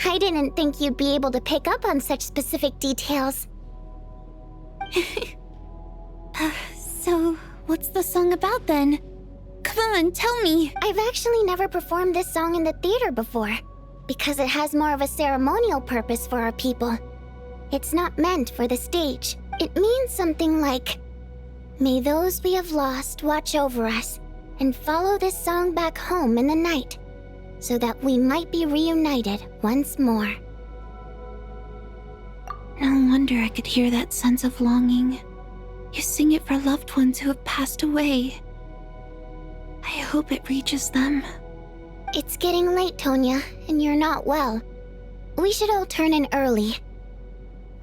I didn't think you'd be able to pick up on such specific details. So, what's the song about then? Come on, tell me! I've actually never performed this song in the theater before, because it has more of a ceremonial purpose for our people. It's not meant for the stage. It means something like, "May those we have lost watch over us, and follow this song back home in the night, so that we might be reunited once more." No wonder I could hear that sense of longing. You sing it for loved ones who have passed away. I hope it reaches them. It's getting late, Tonya, and you're not well. We should all turn in early.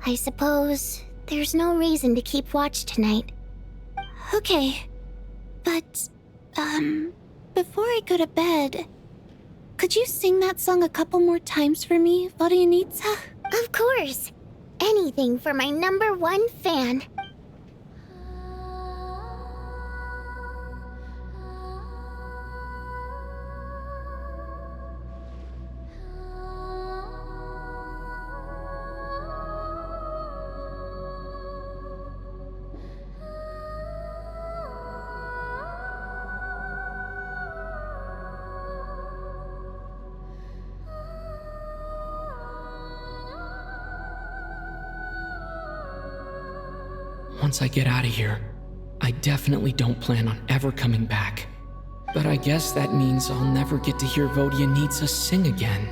I suppose there's no reason to keep watch tonight. Okay, but, before I go to bed, could you sing that song a couple more times for me, Vodianitsa? Of course. Anything for my #1 fan. Once I get out of here, I definitely don't plan on ever coming back. But I guess that means I'll never get to hear Vodianitsa sing again.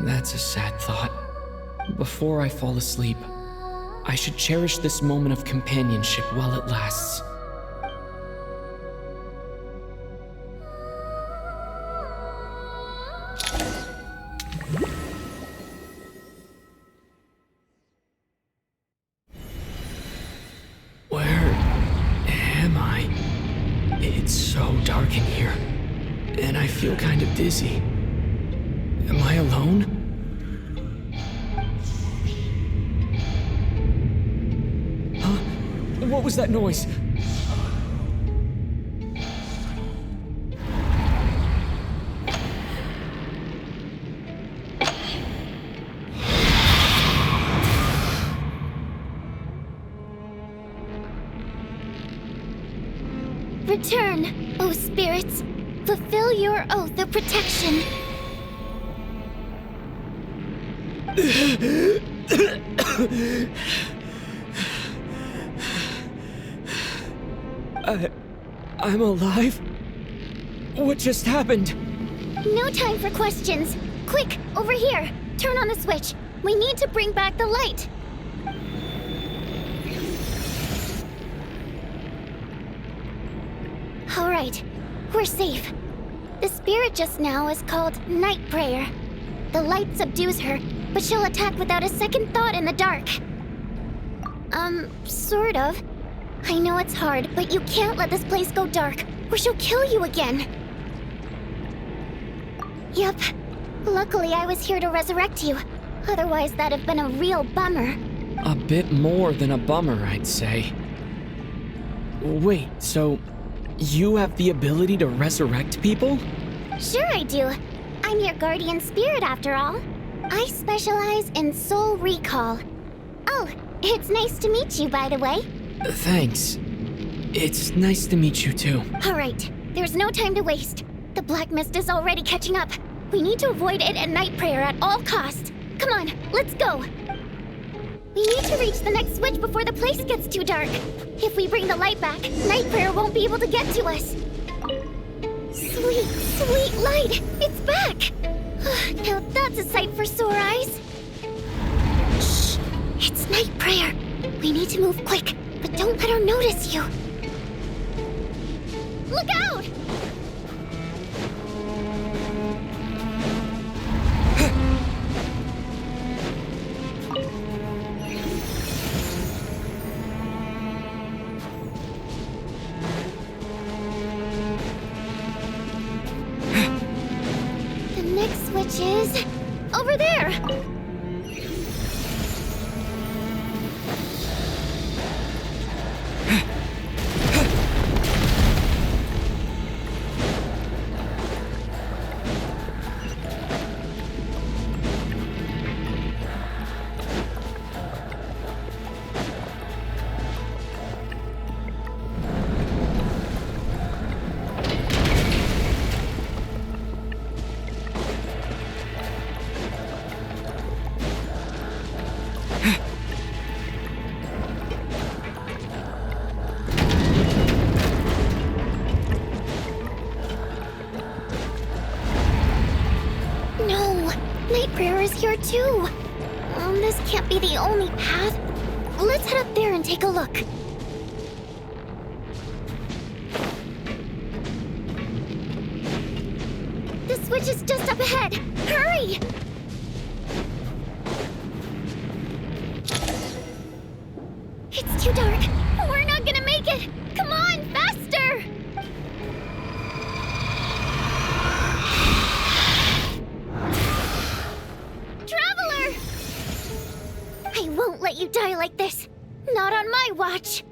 That's a sad thought. Before I fall asleep, I should cherish this moment of companionship while it lasts. It's so dark in here, and I feel kind of dizzy. Am I alone? Huh? What was that noise? Return, O spirits. Fulfill your oath of protection. I'm alive? What just happened? No time for questions. Quick, over here. Turn on the switch. We need to bring back the light. All right, we're safe. The spirit just now is called Night Prayer. The light subdues her, but she'll attack without a second thought in the dark. Sort of. I know it's hard, but you can't let this place go dark, or she'll kill you again. Yep. Luckily, I was here to resurrect you. Otherwise, that'd have been a real bummer. A bit more than a bummer, I'd say. Wait, so you have the ability to resurrect people? Sure I do. I'm your guardian spirit after all. I specialize in soul recall. Oh, it's nice to meet you, by the way. Thanks. It's nice to meet you too. All right, there's no time to waste. The black mist is already catching up. We need to avoid it and Night Prayer at all costs. Come on, let's go. We need to reach the next switch before the place gets too dark. If we bring the light back, Night Prayer won't be able to get to us. Sweet, sweet light! It's back! Now that's a sight for sore eyes. Shh! It's night prayer. We need to move quick, but don't let her notice you. Look out! The next switch is over there. Here too. This can't be the only path. Let's head up there and take a look. The switch is just up ahead. Hurry! It's too dark. We're not gonna make it. Come on, faster! I won't let you die like this. Not on my watch.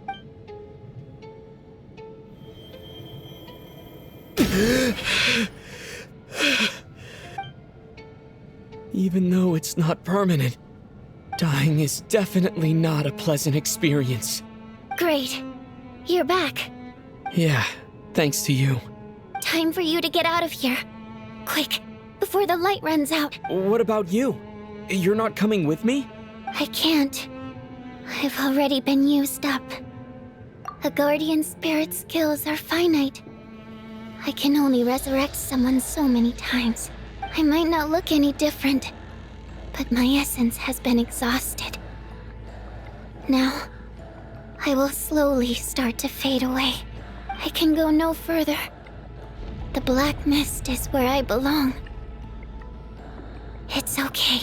Even though it's not permanent, dying is definitely not a pleasant experience. Great. You're back. Yeah, thanks to you. Time for you to get out of here. Quick, before the light runs out. What about you? You're not coming with me? I can't. I've already been used up. A guardian spirit's skills are finite. I can only resurrect someone so many times. I might not look any different, but my essence has been exhausted. Now, I will slowly start to fade away. I can go no further. The black mist is where I belong. It's okay.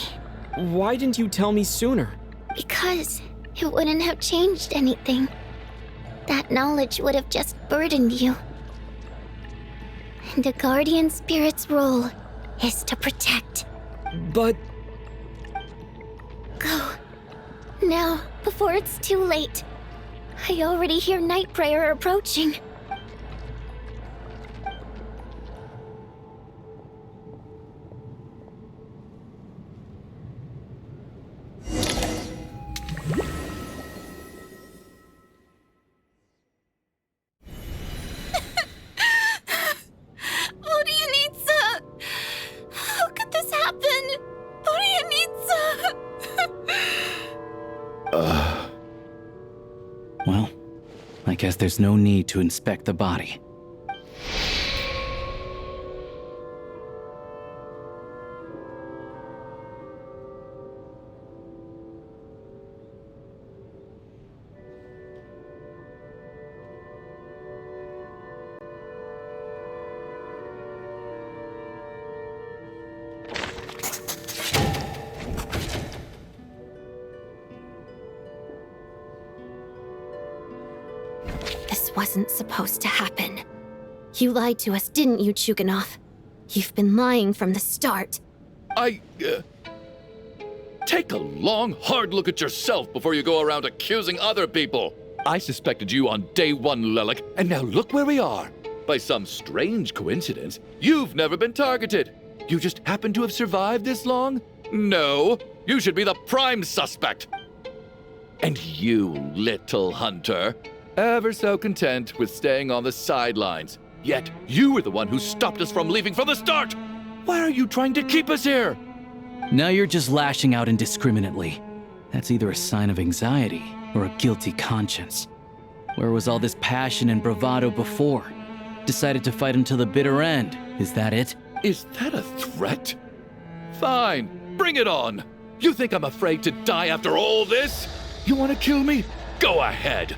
Why didn't you tell me sooner? Because it wouldn't have changed anything. That knowledge would have just burdened you. And a guardian spirit's role is to protect. But... Go. Now, before it's too late. I already hear night prayer approaching. Well, I guess there's no need to inspect the body. Wasn't supposed to happen. You lied to us, didn't you, Chuganov? You've been lying from the start. Take a long, hard look at yourself before you go around accusing other people. I suspected you on day one, Lelik, and now look where we are. By some strange coincidence, you've never been targeted. You just happen to have survived this long? No, you should be the prime suspect. And you, little hunter, ever so content with staying on the sidelines. Yet, you were the one who stopped us from leaving from the start! Why are you trying to keep us here? Now you're just lashing out indiscriminately. That's either a sign of anxiety or a guilty conscience. Where was all this passion and bravado before? decided to fight him to the bitter end. Is that it? Is that a threat? Fine, bring it on. You think I'm afraid to die after all this? You want to kill me? Go ahead.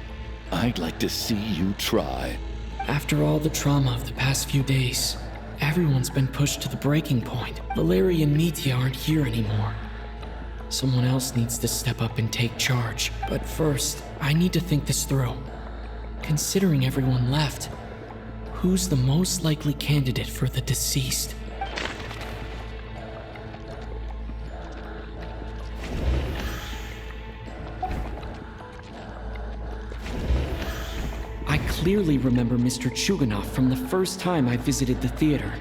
I'd like to see you try. After all the trauma of the past few days, everyone's been pushed to the breaking point. Valeria and Mitya aren't here anymore. Someone else needs to step up and take charge. But first, I need to think this through. Considering everyone left, who's the most likely candidate for the deceased? I clearly remember Mr. Chuganov from the first time I visited the theater.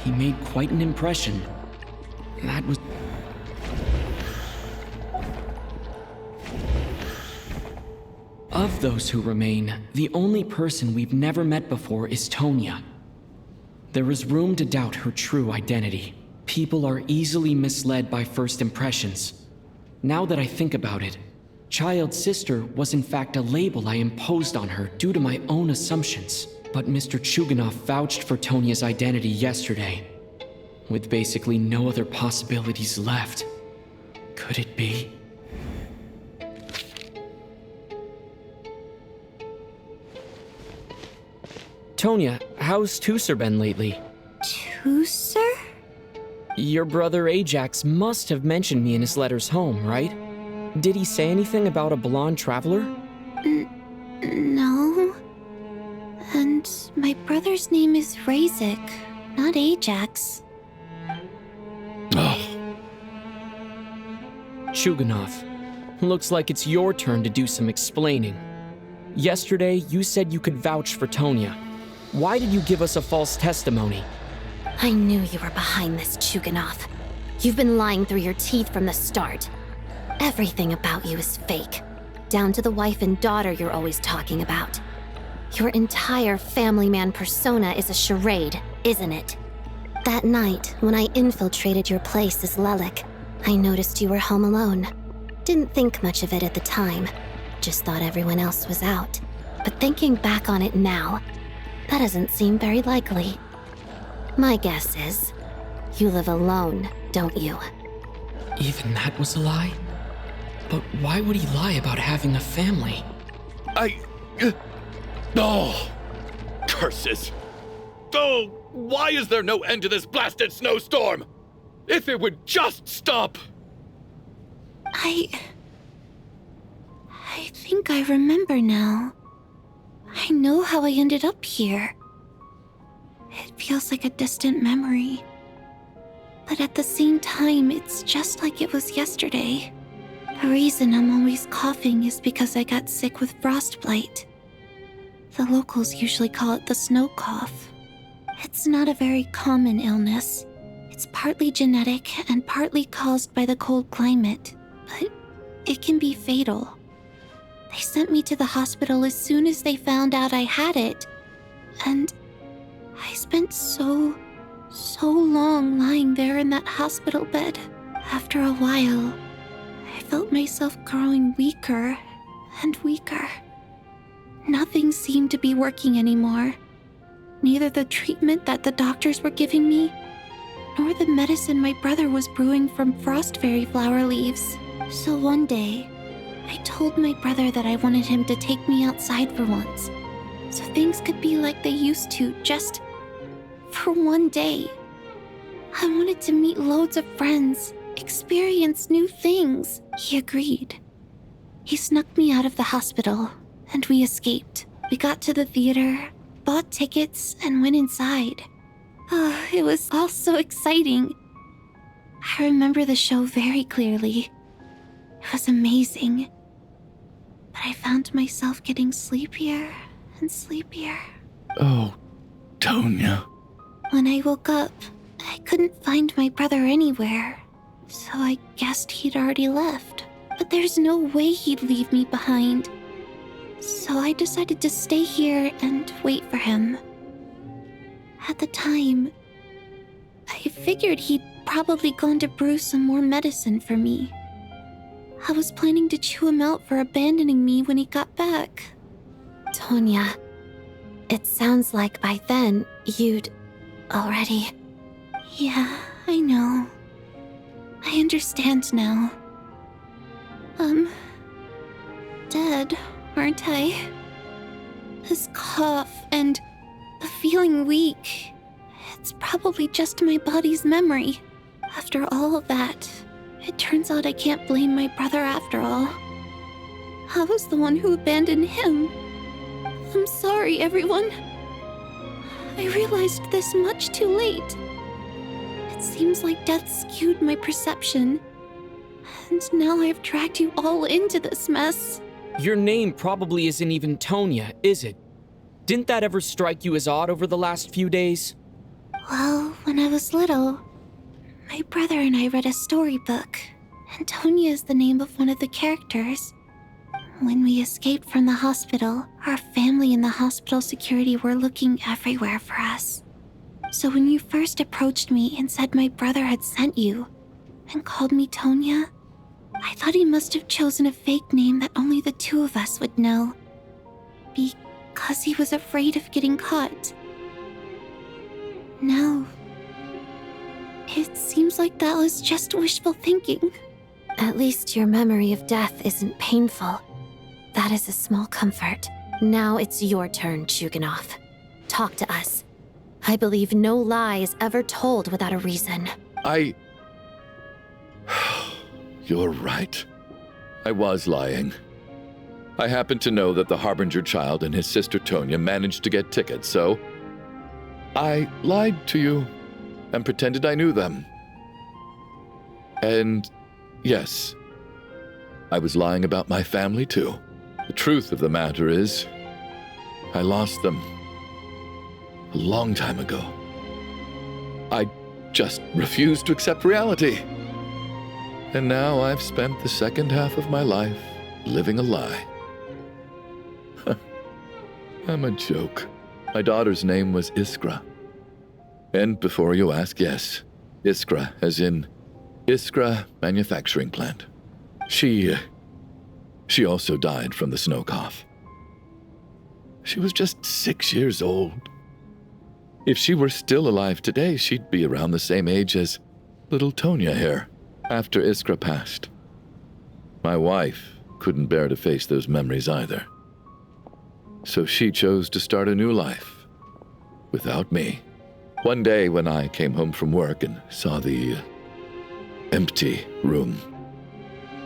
He made quite an impression. That was... Of those who remain, the only person we've never met before is Tonya. There is room to doubt her true identity. People are easily misled by first impressions. Now that I think about it, Child Sister was in fact a label I imposed on her due to my own assumptions. But Mr. Chuganov vouched for Tonya's identity yesterday. With basically no other possibilities left. Could it be? Tonya, how's Tusser been lately? Tusser? Your brother Ajax must have mentioned me in his letters home, right? Did he say anything about a blonde traveler? No. And my brother's name is Razik, not Ajax. Chuganov, looks like it's your turn to do some explaining. Yesterday, you said you could vouch for Tonya. Why did you give us a false testimony? I knew you were behind this, Chuganov. You've been lying through your teeth from the start. Everything about you is fake, down to the wife and daughter you're always talking about. Your entire family man persona is a charade, isn't it? That night, when I infiltrated your place as Lelik, I noticed you were home alone. Didn't think much of it at the time, just thought everyone else was out. But thinking back on it now, that doesn't seem very likely. My guess is, you live alone, don't you? Even that was a lie? But why would he lie about having a family? Oh! Curses! Oh, why is there no end to this blasted snowstorm? If it would just stop! I think I remember now. I know how I ended up here. It feels like a distant memory. But at the same time, it's just like it was yesterday. The reason I'm always coughing is because I got sick with frostbite. The locals usually call it the snow cough. It's not a very common illness. It's partly genetic and partly caused by the cold climate, but it can be fatal. They sent me to the hospital as soon as they found out I had it, and I spent so long lying there in that hospital bed. After a while, I felt myself growing weaker and weaker. Nothing seemed to be working anymore. Neither the treatment that the doctors were giving me, nor the medicine my brother was brewing from frost fairy flower leaves. So one day, I told my brother that I wanted him to take me outside for once, so things could be like they used to, just for one day. I wanted to meet loads of friends, experience new things. He agreed. He snuck me out of the hospital, and we escaped. We got to the theater, bought tickets, and went inside. Oh, it was all so exciting. I remember the show very clearly. It was amazing. But I found myself getting sleepier and sleepier. Oh, Tonya. When I woke up, I couldn't find my brother anywhere, so I guessed he'd already left. But there's no way he'd leave me behind. So I decided to stay here and wait for him. At the time, I figured he'd probably gone to brew some more medicine for me. I was planning to chew him out for abandoning me when he got back. Tonya, It sounds like by then, you'd already... Yeah, I know. I understand now. Dead, aren't I? This cough and the feeling weak. It's probably just my body's memory. After all of that, it turns out I can't blame my brother after all. I was the one who abandoned him. I'm sorry, everyone. I realized this much too late. It seems like death skewed my perception. And now I've dragged you all into this mess. Your name probably isn't even Tonya, is it? Didn't that ever strike you as odd over the last few days? Well, when I was little, my brother and I read a storybook, and Tonya is the name of one of the characters. When we escaped from the hospital, our family and the hospital security were looking everywhere for us. So when you first approached me and said my brother had sent you, and called me Tonya, I thought he must have chosen a fake name that only the two of us would know. Because he was afraid of getting caught. No. It seems like that was just wishful thinking. At least your memory of death isn't painful. That is a small comfort. Now it's your turn, Chuganov. Talk to us. I believe no lie is ever told without a reason. You're right. I was lying. I happen to know that the Harbinger child and his sister Tonya managed to get tickets, so I lied to you and pretended I knew them. And yes, I was lying about my family too. The truth of the matter is, I lost them a long time ago. I just refused to accept reality. And now I've spent the second half of my life living a lie. I'm a joke. My daughter's name was Iskra. And before you ask, yes, Iskra, as in Iskra Manufacturing Plant. She also died from the snow cough. She was just 6 years old. If she were still alive today, she'd be around the same age as little Tonya here, after Iskra passed. My wife couldn't bear to face those memories either. So she chose to start a new life, without me. One day when I came home from work and saw the empty room,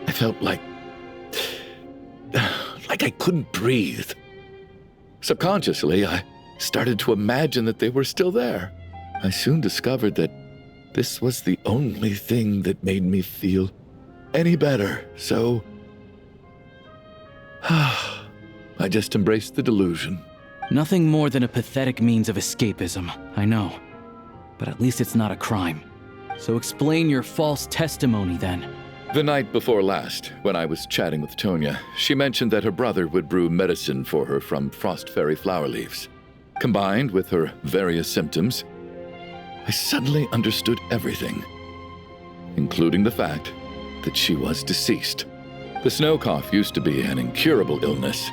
I felt like I couldn't breathe. Subconsciously, I started to imagine that they were still there. I soon discovered that this was the only thing that made me feel any better, so I just embraced the delusion. Nothing more than a pathetic means of escapism, I know. But at least it's not a crime. So explain your false testimony then. The night before last, when I was chatting with Tonya, she mentioned that her brother would brew medicine for her from frost fairy flower leaves. Combined with her various symptoms, I suddenly understood everything, including the fact that she was deceased. The snow cough used to be an incurable illness.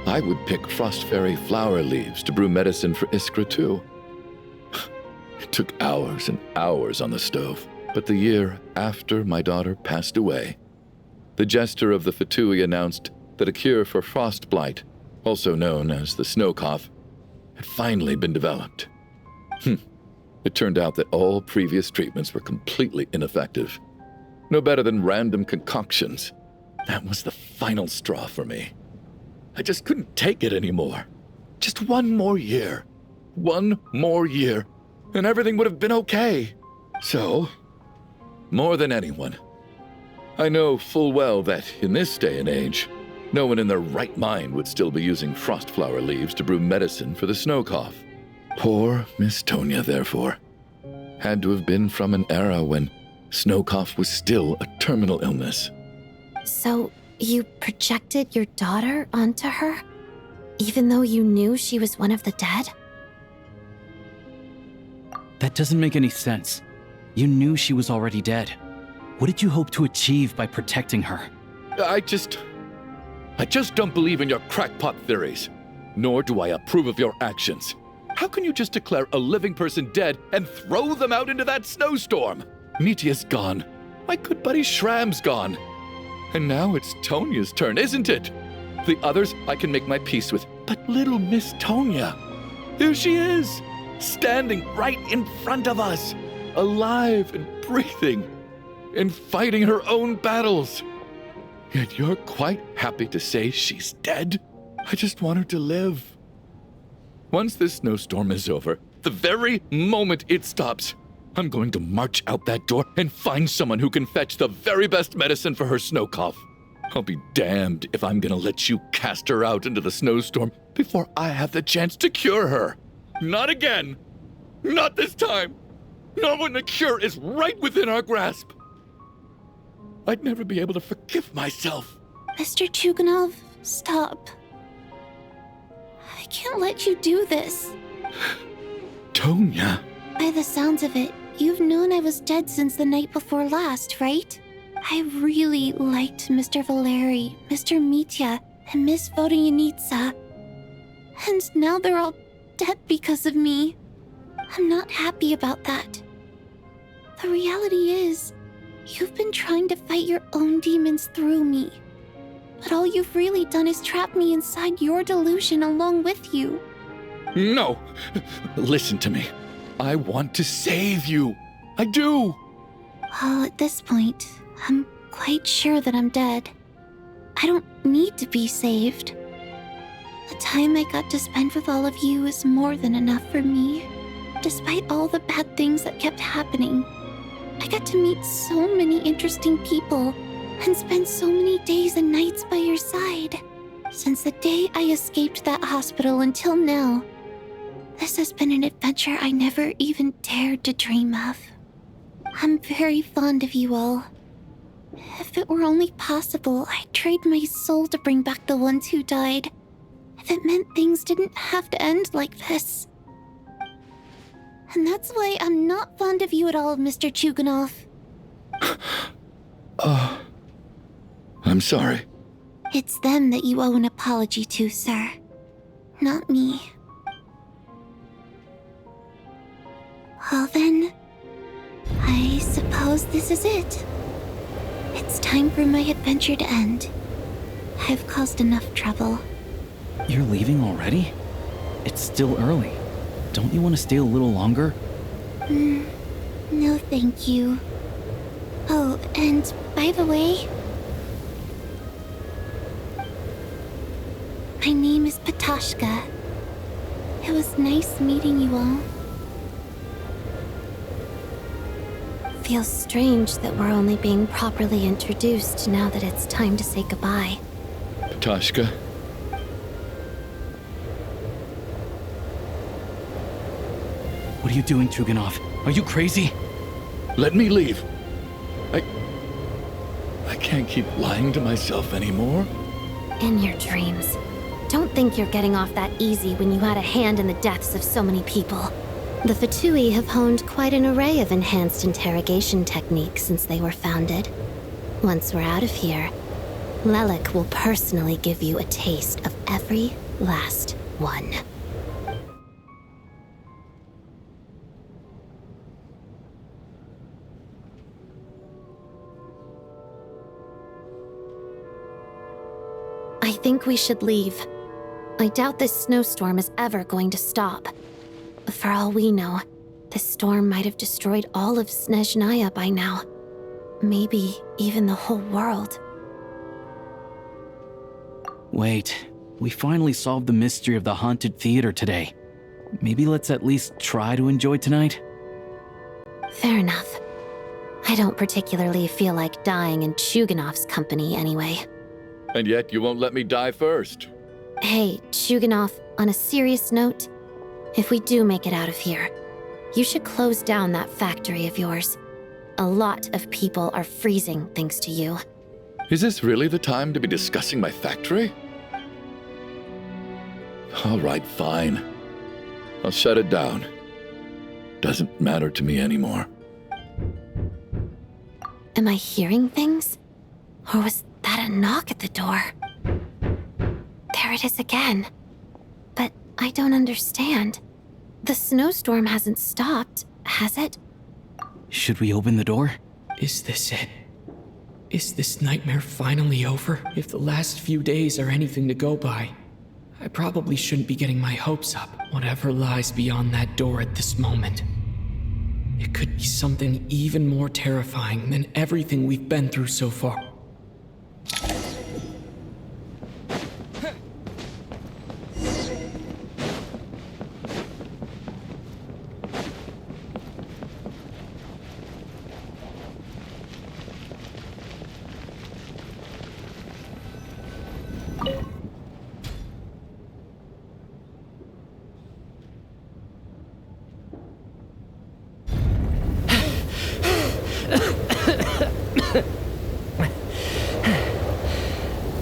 I would pick frost fairy flower leaves to brew medicine for Iskra too. It took hours and hours on the stove. But the year after my daughter passed away, the jester of the Fatui announced that a cure for frost blight, also known as the snow cough, had finally been developed. It turned out that all previous treatments were completely ineffective. No better than random concoctions. That was the final straw for me. I just couldn't take it anymore. Just one more year. One more year, and everything would have been okay. So, more than anyone, I know full well that in this day and age, no one in their right mind would still be using frost flower leaves to brew medicine for the snow cough. Poor Miss Tonya, therefore, had to have been from an era when snow cough was still a terminal illness. So, you projected your daughter onto her? Even though you knew she was one of the dead? That doesn't make any sense. You knew she was already dead. What did you hope to achieve by protecting her? I just don't believe in your crackpot theories. nor do I approve of your actions. How can you just declare a living person dead and throw them out into that snowstorm? Nitia's gone. My good buddy Shram's gone. And now it's Tonia's turn, isn't it? The others I can make my peace with, but little Miss Tonia, here she is, standing right in front of us, alive and breathing, and fighting her own battles. Yet you're quite happy to say she's dead? I just want her to live. Once this snowstorm is over, the very moment it stops, I'm going to march out that door and find someone who can fetch the very best medicine for her snow cough. I'll be damned if I'm gonna let you cast her out into the snowstorm before I have the chance to cure her. Not again. Not this time. Not when the cure is right within our grasp. I'd never be able to forgive myself. Mr. Chuganov, stop. I can't let you do this. Tonia. By the sounds of it, you've known I was dead since the night before last, right? I really liked Mr. Valeri, Mr. Mitya, and Miss Vodyanitsa. And now they're all dead because of me. I'm not happy about that. The reality is, you've been trying to fight your own demons through me. But all you've really done is trap me inside your delusion along with you. No! Listen to me. I want to save you. I do! Well, at this point, I'm quite sure that I'm dead. I don't need to be saved. The time I got to spend with all of you is more than enough for me. Despite all the bad things that kept happening, I got to meet so many interesting people and spend so many days and nights by your side. Since the day I escaped that hospital until now, this has been an adventure I never even dared to dream of. I'm very fond of you all. If it were only possible, I'd trade my soul to bring back the ones who died. If it meant things didn't have to end like this. And that's why I'm not fond of you at all, Mr. Chuganov. I'm sorry. It's them that you owe an apology to, sir. Not me. Well then, I suppose this is it. It's time for my adventure to end. I've caused enough trouble. You're leaving already? It's still early. Don't you want to stay a little longer? No thank you. Oh, and by the way, my name is Patashka. It was nice meeting you all. Feels strange that we're only being properly introduced now that it's time to say goodbye. Patashka. What are you doing, Chuganov? Are you crazy? Let me leave. I can't keep lying to myself anymore. In your dreams. Don't think you're getting off that easy when you had a hand in the deaths of so many people. The Fatui have honed quite an array of enhanced interrogation techniques since they were founded. Once we're out of here, Lelik will personally give you a taste of every last one. I think we should leave. I doubt this snowstorm is ever going to stop. For all we know, this storm might have destroyed all of Snezhnaya by now. Maybe even the whole world. Wait, we finally solved the mystery of the haunted theater today. Maybe let's at least try to enjoy tonight? Fair enough. I don't particularly feel like dying in Chuganov's company anyway. And yet you won't let me die first. Hey, Chuganov, on a serious note, if we do make it out of here, you should close down that factory of yours. A lot of people are freezing thanks to you. Is this really the time to be discussing my factory? All right, fine. I'll shut it down. Doesn't matter to me anymore. Am I hearing things? Or was that a knock at the door? There it is again. I don't understand. The snowstorm hasn't stopped, has it? Should we open the door? Is this it? Is this nightmare finally over? If the last few days are anything to go by, I probably shouldn't be getting my hopes up. Whatever lies beyond that door at this moment. It could be something even more terrifying than everything we've been through so far.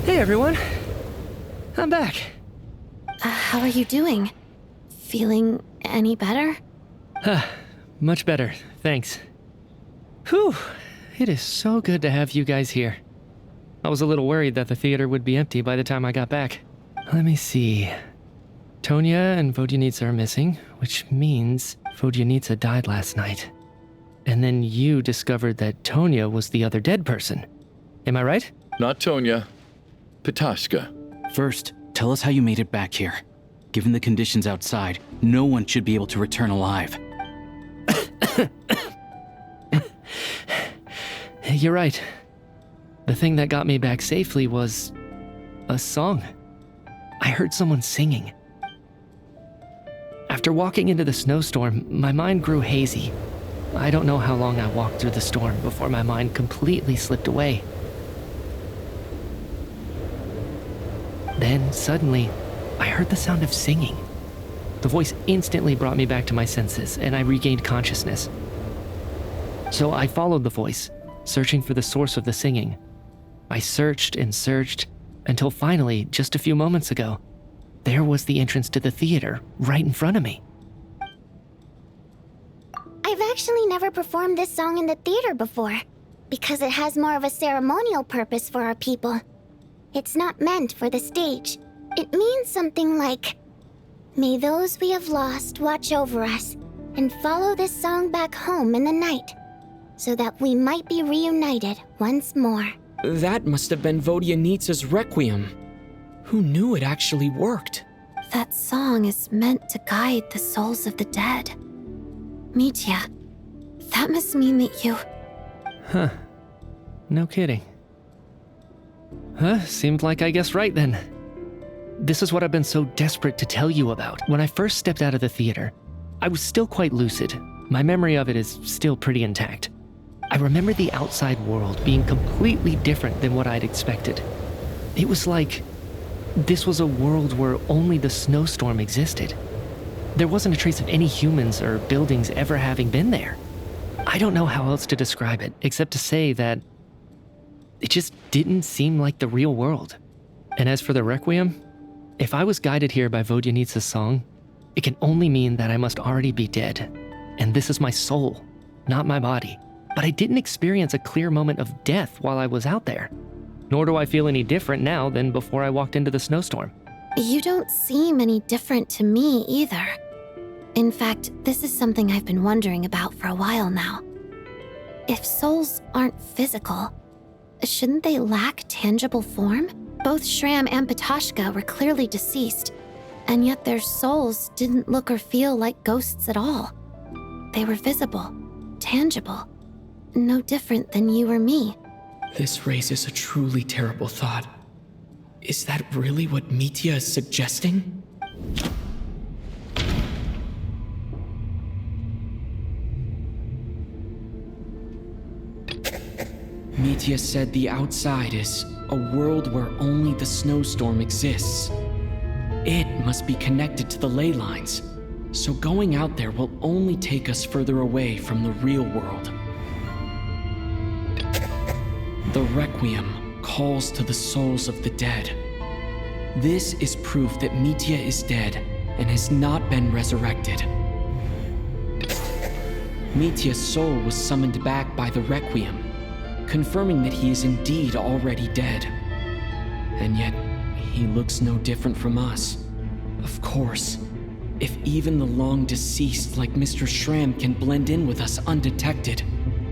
Hey everyone, I'm back. How are you doing? Feeling any better? Much better, thanks. Whew, it is so good to have you guys here. I was a little worried that the theater would be empty by the time I got back. Let me see. Tonya and Vodyanitsa are missing, which means Vodyanitsa died last night. And then you discovered that Tonya was the other dead person. Am I right? Not Tonya. Petashka. First, tell us how you made it back here. Given the conditions outside, no one should be able to return alive. You're right. The thing that got me back safely was a song. I heard someone singing. After walking into the snowstorm, my mind grew hazy. I don't know how long I walked through the storm before my mind completely slipped away. Then, suddenly, I heard the sound of singing. The voice instantly brought me back to my senses, and I regained consciousness. So I followed the voice, searching for the source of the singing. I searched and searched, until finally, just a few moments ago, there was the entrance to the theater, right in front of me. I've actually never performed this song in the theater before, because it has more of a ceremonial purpose for our people. It's not meant for the stage. It means something like, "May those we have lost watch over us, and follow this song back home in the night, so that we might be reunited once more." That must have been Vodyanitsa's Requiem. Who knew it actually worked? That song is meant to guide the souls of the dead. Mitya, that must mean that you... Huh. No kidding. Seemed like I guessed right then. This is what I've been so desperate to tell you about. When I first stepped out of the theater, I was still quite lucid. My memory of it is still pretty intact. I remember the outside world being completely different than what I'd expected. It was like this was a world where only the snowstorm existed. There wasn't a trace of any humans or buildings ever having been there. I don't know how else to describe it, except to say that it just didn't seem like the real world. And as for the Requiem, if I was guided here by Vodyanitsa's song, it can only mean that I must already be dead. And this is my soul, not my body. But I didn't experience a clear moment of death while I was out there. Nor do I feel any different now than before I walked into the snowstorm. You don't seem any different to me either. In fact, this is something I've been wondering about for a while now. If souls aren't physical, shouldn't they lack tangible form? Both Shram and Petashka were clearly deceased, and yet their souls didn't look or feel like ghosts at all. They were visible, tangible, no different than you or me. This raises a truly terrible thought. Is that really what Mitya is suggesting? Mitya said the outside is a world where only the snowstorm exists. It must be connected to the ley lines, so going out there will only take us further away from the real world. The Requiem calls to the souls of the dead. This is proof that Mitya is dead and has not been resurrected. Mitya's soul was summoned back by the Requiem, confirming that he is indeed already dead. And yet, he looks no different from us. Of course, If even the long deceased like Mr. Schramm can blend in with us undetected,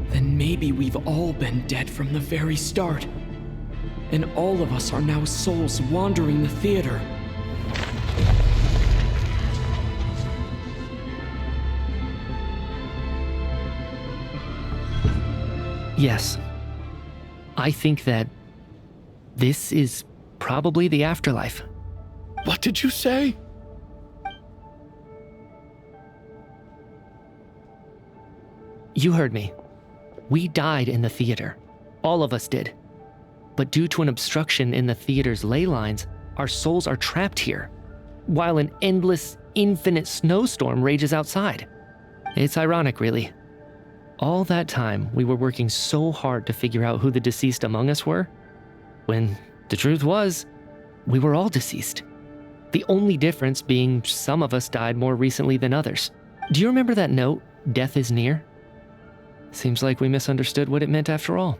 then maybe we've all been dead from the very start. And all of us are now souls wandering the theater. Yes. I think that this is probably the afterlife. What did you say? You heard me. We died in the theater. All of us did. But due to an obstruction in the theater's ley lines, our souls are trapped here, while an endless, infinite snowstorm rages outside. It's ironic, really. All that time, we were working so hard to figure out who the deceased among us were, when the truth was, we were all deceased. The only difference being some of us died more recently than others. Do you remember that note, "Death is near"? Seems like we misunderstood what it meant after all.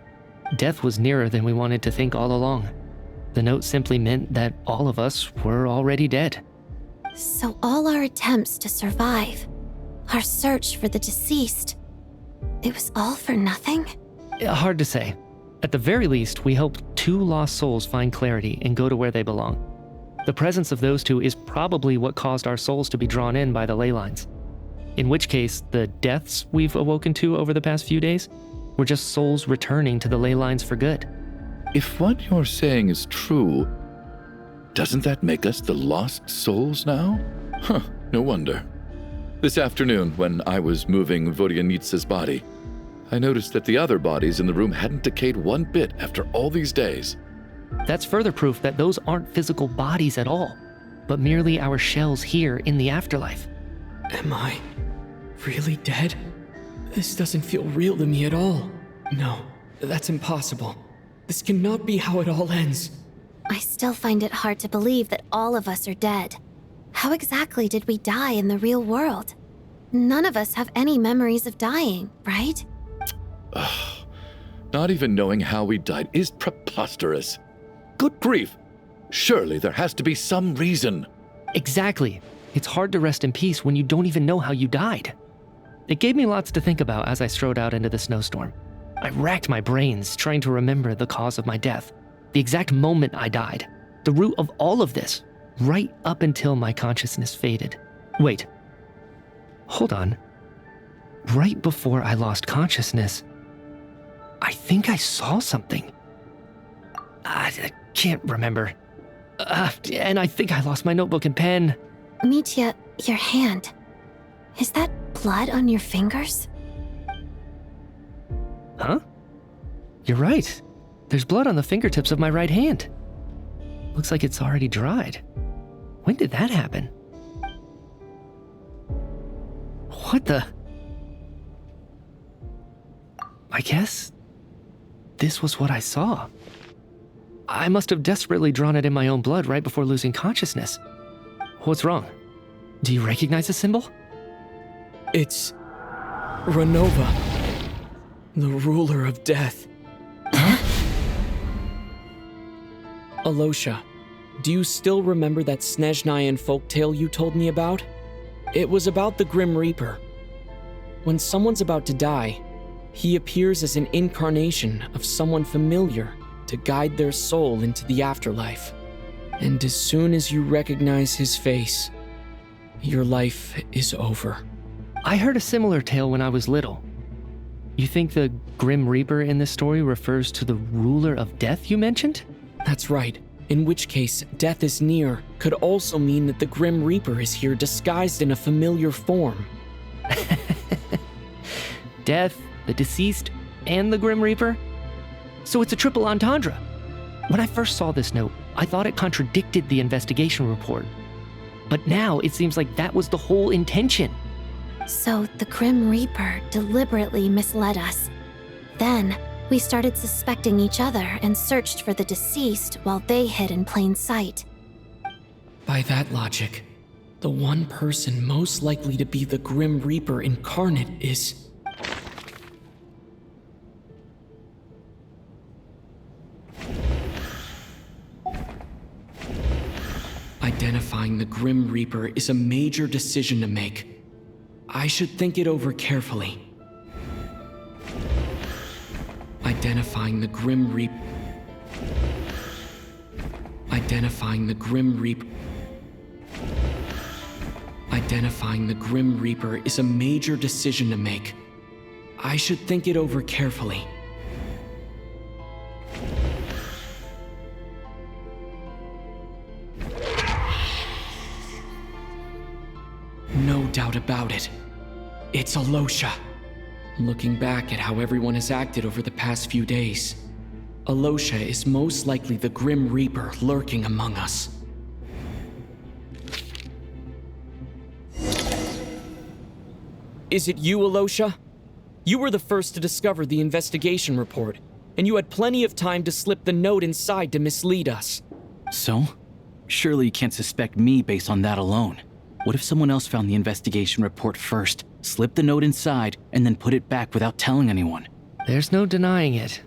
Death was nearer than we wanted to think all along. The note simply meant that all of us were already dead. So all our attempts to survive, our search for the deceased, it was all for nothing? Hard to say. At the very least, we helped 2 lost souls find clarity and go to where they belong. The presence of those 2 is probably what caused our souls to be drawn in by the ley lines. In which case, the deaths we've awoken to over the past few days were just souls returning to the ley lines for good. If what you're saying is true, doesn't that make us the lost souls now? Huh, no wonder. This afternoon, when I was moving Vodyanitsa's body, I noticed that the other bodies in the room hadn't decayed one bit after all these days. That's further proof that those aren't physical bodies at all, but merely our shells here in the afterlife. Am I really dead? This doesn't feel real to me at all. No, that's impossible. This cannot be how it all ends. I still find it hard to believe that all of us are dead. How exactly did we die in the real world? None of us have any memories of dying, right? Not even knowing how we died is preposterous. Good grief! Surely there has to be some reason. Exactly. It's hard to rest in peace when you don't even know how you died. It gave me lots to think about as I strode out into the snowstorm. I racked my brains trying to remember the cause of my death, the exact moment I died, the root of all of this, right up until my consciousness faded. Wait. Hold on. Right before I lost consciousness, I think I saw something. I can't remember. And I think I lost my notebook and pen. Mitya, your hand. Is that blood on your fingers? Huh? You're right. There's blood on the fingertips of my right hand. Looks like it's already dried. When did that happen? What the? I guess this was what I saw. I must have desperately drawn it in my own blood right before losing consciousness. What's wrong? Do you recognize the symbol? It's Renova, the ruler of death. Alosha, do you still remember that Snezhnayan folktale you told me about? It was about the Grim Reaper. When someone's about to die, he appears as an incarnation of someone familiar to guide their soul into the afterlife. And as soon as you recognize his face, your life is over. I heard a similar tale when I was little. You think the Grim Reaper in this story refers to the ruler of death you mentioned? That's right. In which case, death is near could also mean that the Grim Reaper is here disguised in a familiar form. Death, the deceased, and the Grim Reaper? So it's a triple entendre. When I first saw this note, I thought it contradicted the investigation report. But now it seems like that was the whole intention. So the Grim Reaper deliberately misled us. Then, we started suspecting each other and searched for the deceased while they hid in plain sight. By that logic, the one person most likely to be the Grim Reaper incarnate is... Identifying the Grim Reaper is a major decision to make. I should think it over carefully. Identifying the Grim Reaper. Identifying the Grim Reaper. Identifying the Grim Reaper is a major decision to make. I should think it over carefully. No doubt about it. It's Alosha. Looking back at how everyone has acted over the past few days, Alosha is most likely the Grim Reaper lurking among us. Is it you, Alosha? You were the first to discover the investigation report, and you had plenty of time to slip the note inside to mislead us. So? Surely you can't suspect me based on that alone. What if someone else found the investigation report first, slipped the note inside, and then put it back without telling anyone? There's no denying it.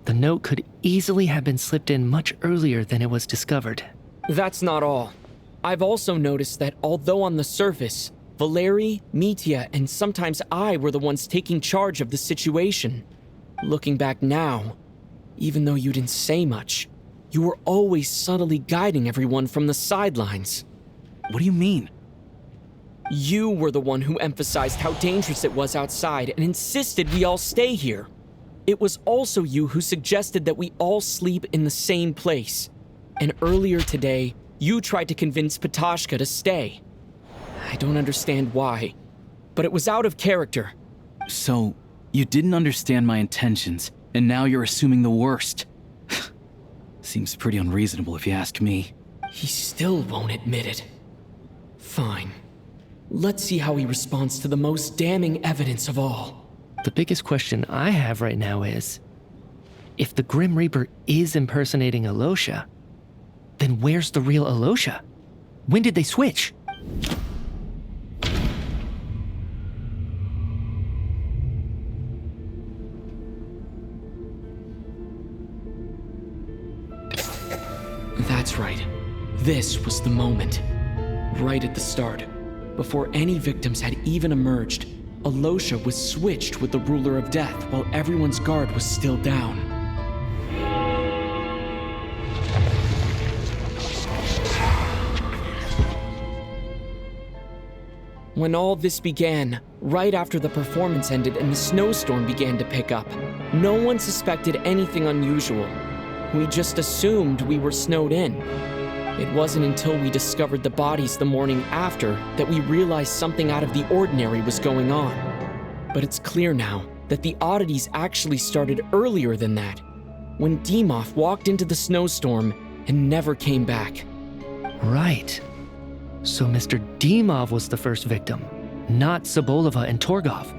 The note could easily have been slipped in much earlier than it was discovered. That's not all. I've also noticed that although on the surface, Valeri, Mitya, and sometimes I were the ones taking charge of the situation, looking back now, even though you didn't say much, you were always subtly guiding everyone from the sidelines. What do you mean? You were the one who emphasized how dangerous it was outside and insisted we all stay here. It was also you who suggested that we all sleep in the same place. And earlier today, you tried to convince Patashka to stay. I don't understand why, but it was out of character. So, you didn't understand my intentions, and now you're assuming the worst. Seems pretty unreasonable if you ask me. He still won't admit it. Fine. Let's see how he responds to the most damning evidence of all. The biggest question I have right now is, if the Grim Reaper is impersonating Alosha, then where's the real Alosha? When did they switch? That's right. This was the moment. Right at the start. Before any victims had even emerged, Alosha was switched with the Ruler of Death while everyone's guard was still down. When all this began, right after the performance ended and the snowstorm began to pick up, no one suspected anything unusual. We just assumed we were snowed in. It wasn't until we discovered the bodies the morning after that we realized something out of the ordinary was going on. But it's clear now that the oddities actually started earlier than that, when Dimov walked into the snowstorm and never came back. Right. So Mr. Dimov was the first victim, not Sobolova and Torgov.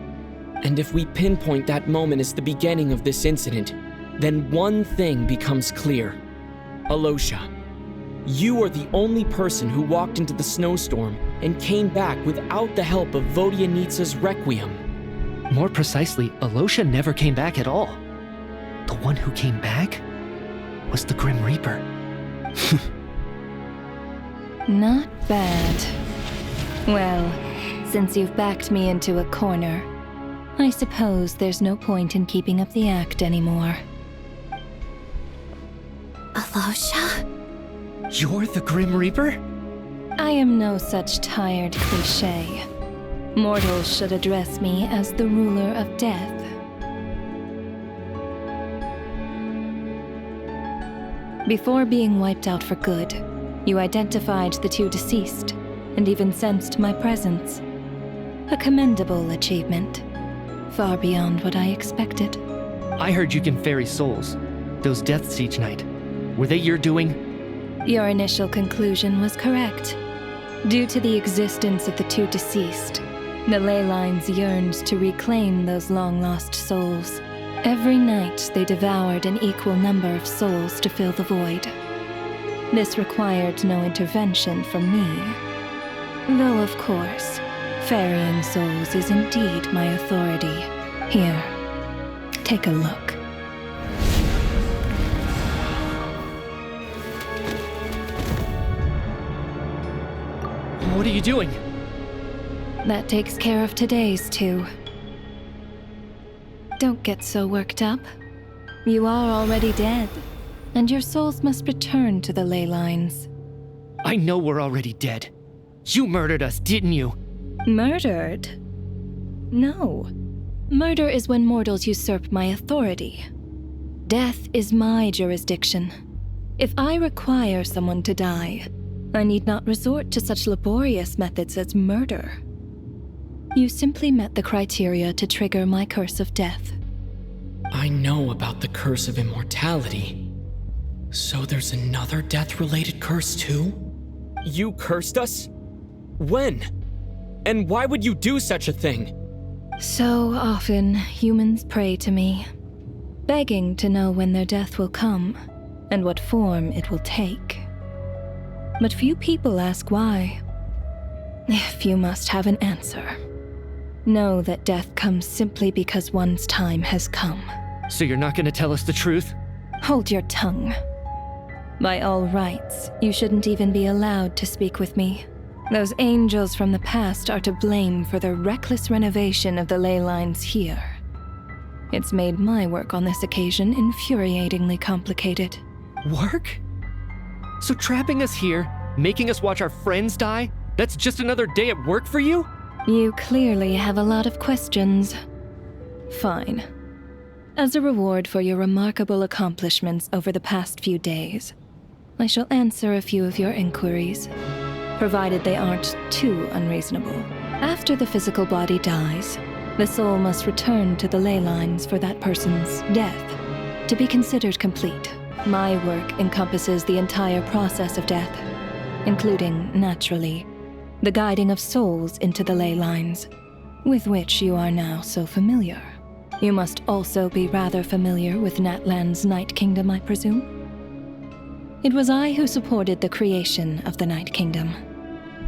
And if we pinpoint that moment as the beginning of this incident, then one thing becomes clear. Alosha, you are the only person who walked into the snowstorm and came back without the help of Vodyanitsa's Requiem. More precisely, Alosha never came back at all. The one who came back was the Grim Reaper. Not bad. Well, since you've backed me into a corner, I suppose there's no point in keeping up the act anymore. Alosha? You're the Grim Reaper? I am no such tired cliché. Mortals should address me as the Ruler of Death. Before being wiped out for good, you identified the two deceased, and even sensed my presence. A commendable achievement. Far beyond what I expected. I heard you can ferry souls. Those deaths each night. Were they your doing? Your initial conclusion was correct. Due to the existence of the two deceased, the ley lines yearned to reclaim those long-lost souls. Every night they devoured an equal number of souls to fill the void. This required no intervention from me. Though, of course, ferrying souls is indeed my authority. Here, take a look. What are you doing? That takes care of today's too. Don't get so worked up. You are already dead, and your souls must return to the ley lines. I know we're already dead. You murdered us, didn't you? Murdered? No. Murder is when mortals usurp my authority. Death is my jurisdiction. If I require someone to die, I need not resort to such laborious methods as murder. You simply met the criteria to trigger my curse of death. I know about the curse of immortality. So there's another death-related curse too? You cursed us? When? And why would you do such a thing? So often, humans pray to me, begging to know when their death will come and what form it will take. But few people ask why. If you must have an answer, know that death comes simply because one's time has come. So you're not gonna tell us the truth? Hold your tongue. By all rights, you shouldn't even be allowed to speak with me. Those angels from the past are to blame for their reckless renovation of the ley lines here. It's made my work on this occasion infuriatingly complicated. Work? So trapping us here, making us watch our friends die, that's just another day at work for you? You clearly have a lot of questions. Fine. As a reward for your remarkable accomplishments over the past few days, I shall answer a few of your inquiries, provided they aren't too unreasonable. After the physical body dies, the soul must return to the ley lines for that person's death to be considered complete. My work encompasses the entire process of death, including, naturally, the guiding of souls into the ley lines, with which you are now so familiar. You must also be rather familiar with Natlan's Night Kingdom, I presume? It was I who supported the creation of the Night Kingdom.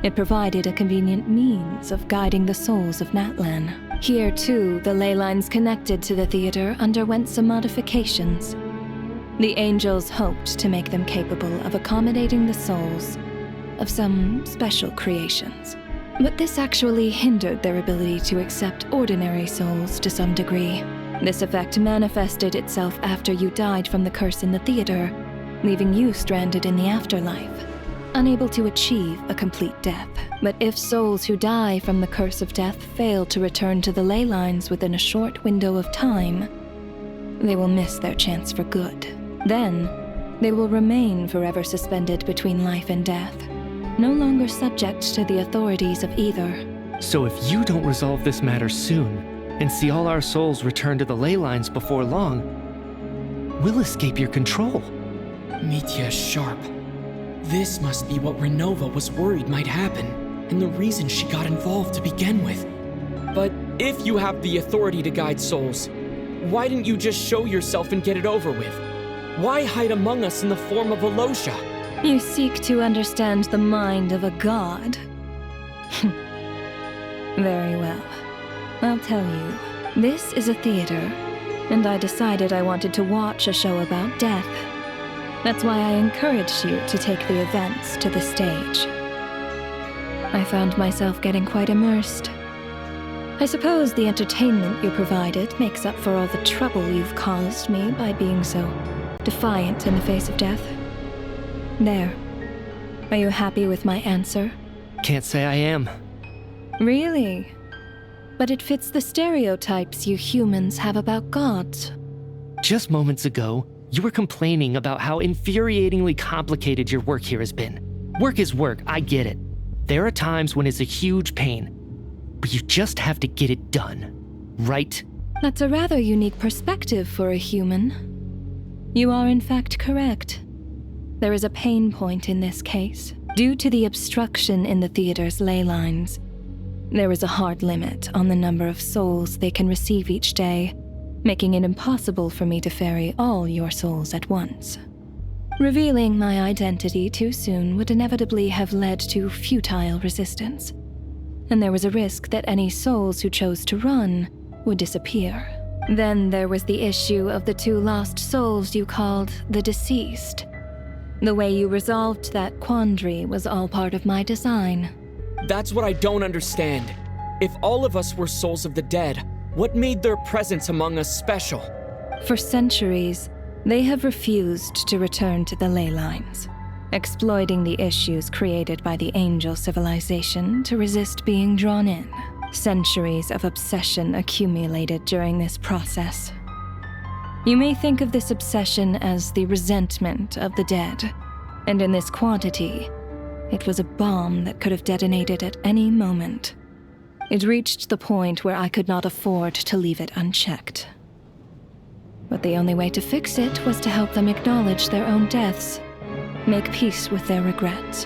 It provided a convenient means of guiding the souls of Natlan. Here, too, the ley lines connected to the theater underwent some modifications. The angels hoped to make them capable of accommodating the souls of some special creations. But this actually hindered their ability to accept ordinary souls to some degree. This effect manifested itself after you died from the curse in the theater, leaving you stranded in the afterlife, unable to achieve a complete death. But if souls who die from the curse of death fail to return to the ley lines within a short window of time, they will miss their chance for good. Then, they will remain forever suspended between life and death, no longer subject to the authorities of either. So if you don't resolve this matter soon, and see all our souls return to the ley lines before long, we'll escape your control. Mitya is sharp. This must be what Renova was worried might happen, and the reason she got involved to begin with. But if you have the authority to guide souls, why didn't you just show yourself and get it over with? Why hide among us in the form of Alosha? You seek to understand the mind of a god. Very well. I'll tell you. This is a theater, and I decided I wanted to watch a show about death. That's why I encouraged you to take the events to the stage. I found myself getting quite immersed. I suppose the entertainment you provided makes up for all the trouble you've caused me by being so defiant in the face of death. There. Are you happy with my answer? Can't say I am. Really? But it fits the stereotypes you humans have about gods. Just moments ago, you were complaining about how infuriatingly complicated your work here has been. Work is work, I get it. There are times when it's a huge pain, but you just have to get it done, right? That's a rather unique perspective for a human. You are in fact correct. There is a pain point in this case. Due to the obstruction in the theater's ley lines, there is a hard limit on the number of souls they can receive each day, making it impossible for me to ferry all your souls at once. Revealing my identity too soon would inevitably have led to futile resistance, and there was a risk that any souls who chose to run would disappear. Then there was the issue of the 2 lost souls you called the deceased. The way you resolved that quandary was all part of my design. That's what I don't understand. If all of us were souls of the dead, what made their presence among us special? For centuries, they have refused to return to the ley lines, exploiting the issues created by the angel civilization to resist being drawn in. Centuries of obsession accumulated during this process. You may think of this obsession as the resentment of the dead, and in this quantity, it was a bomb that could have detonated at any moment. It reached the point where I could not afford to leave it unchecked. But the only way to fix it was to help them acknowledge their own deaths, make peace with their regrets,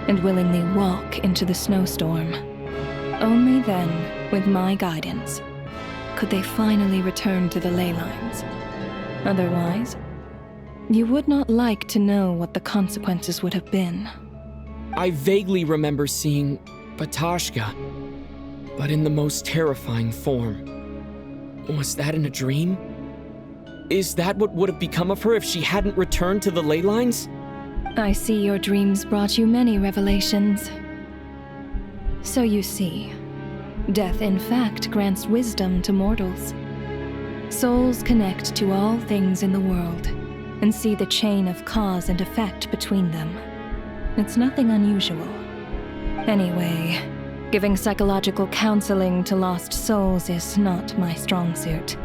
and willingly walk into the snowstorm. Only then, with my guidance, could they finally return to the ley lines. Otherwise, you would not like to know what the consequences would have been. I vaguely remember seeing Batashka, but in the most terrifying form. Was that in a dream? Is that what would have become of her if she hadn't returned to the ley lines? I see your dreams brought you many revelations. So you see, death in fact grants wisdom to mortals. Souls connect to all things in the world and see the chain of cause and effect between them. It's nothing unusual. Anyway, giving psychological counseling to lost souls is not my strong suit.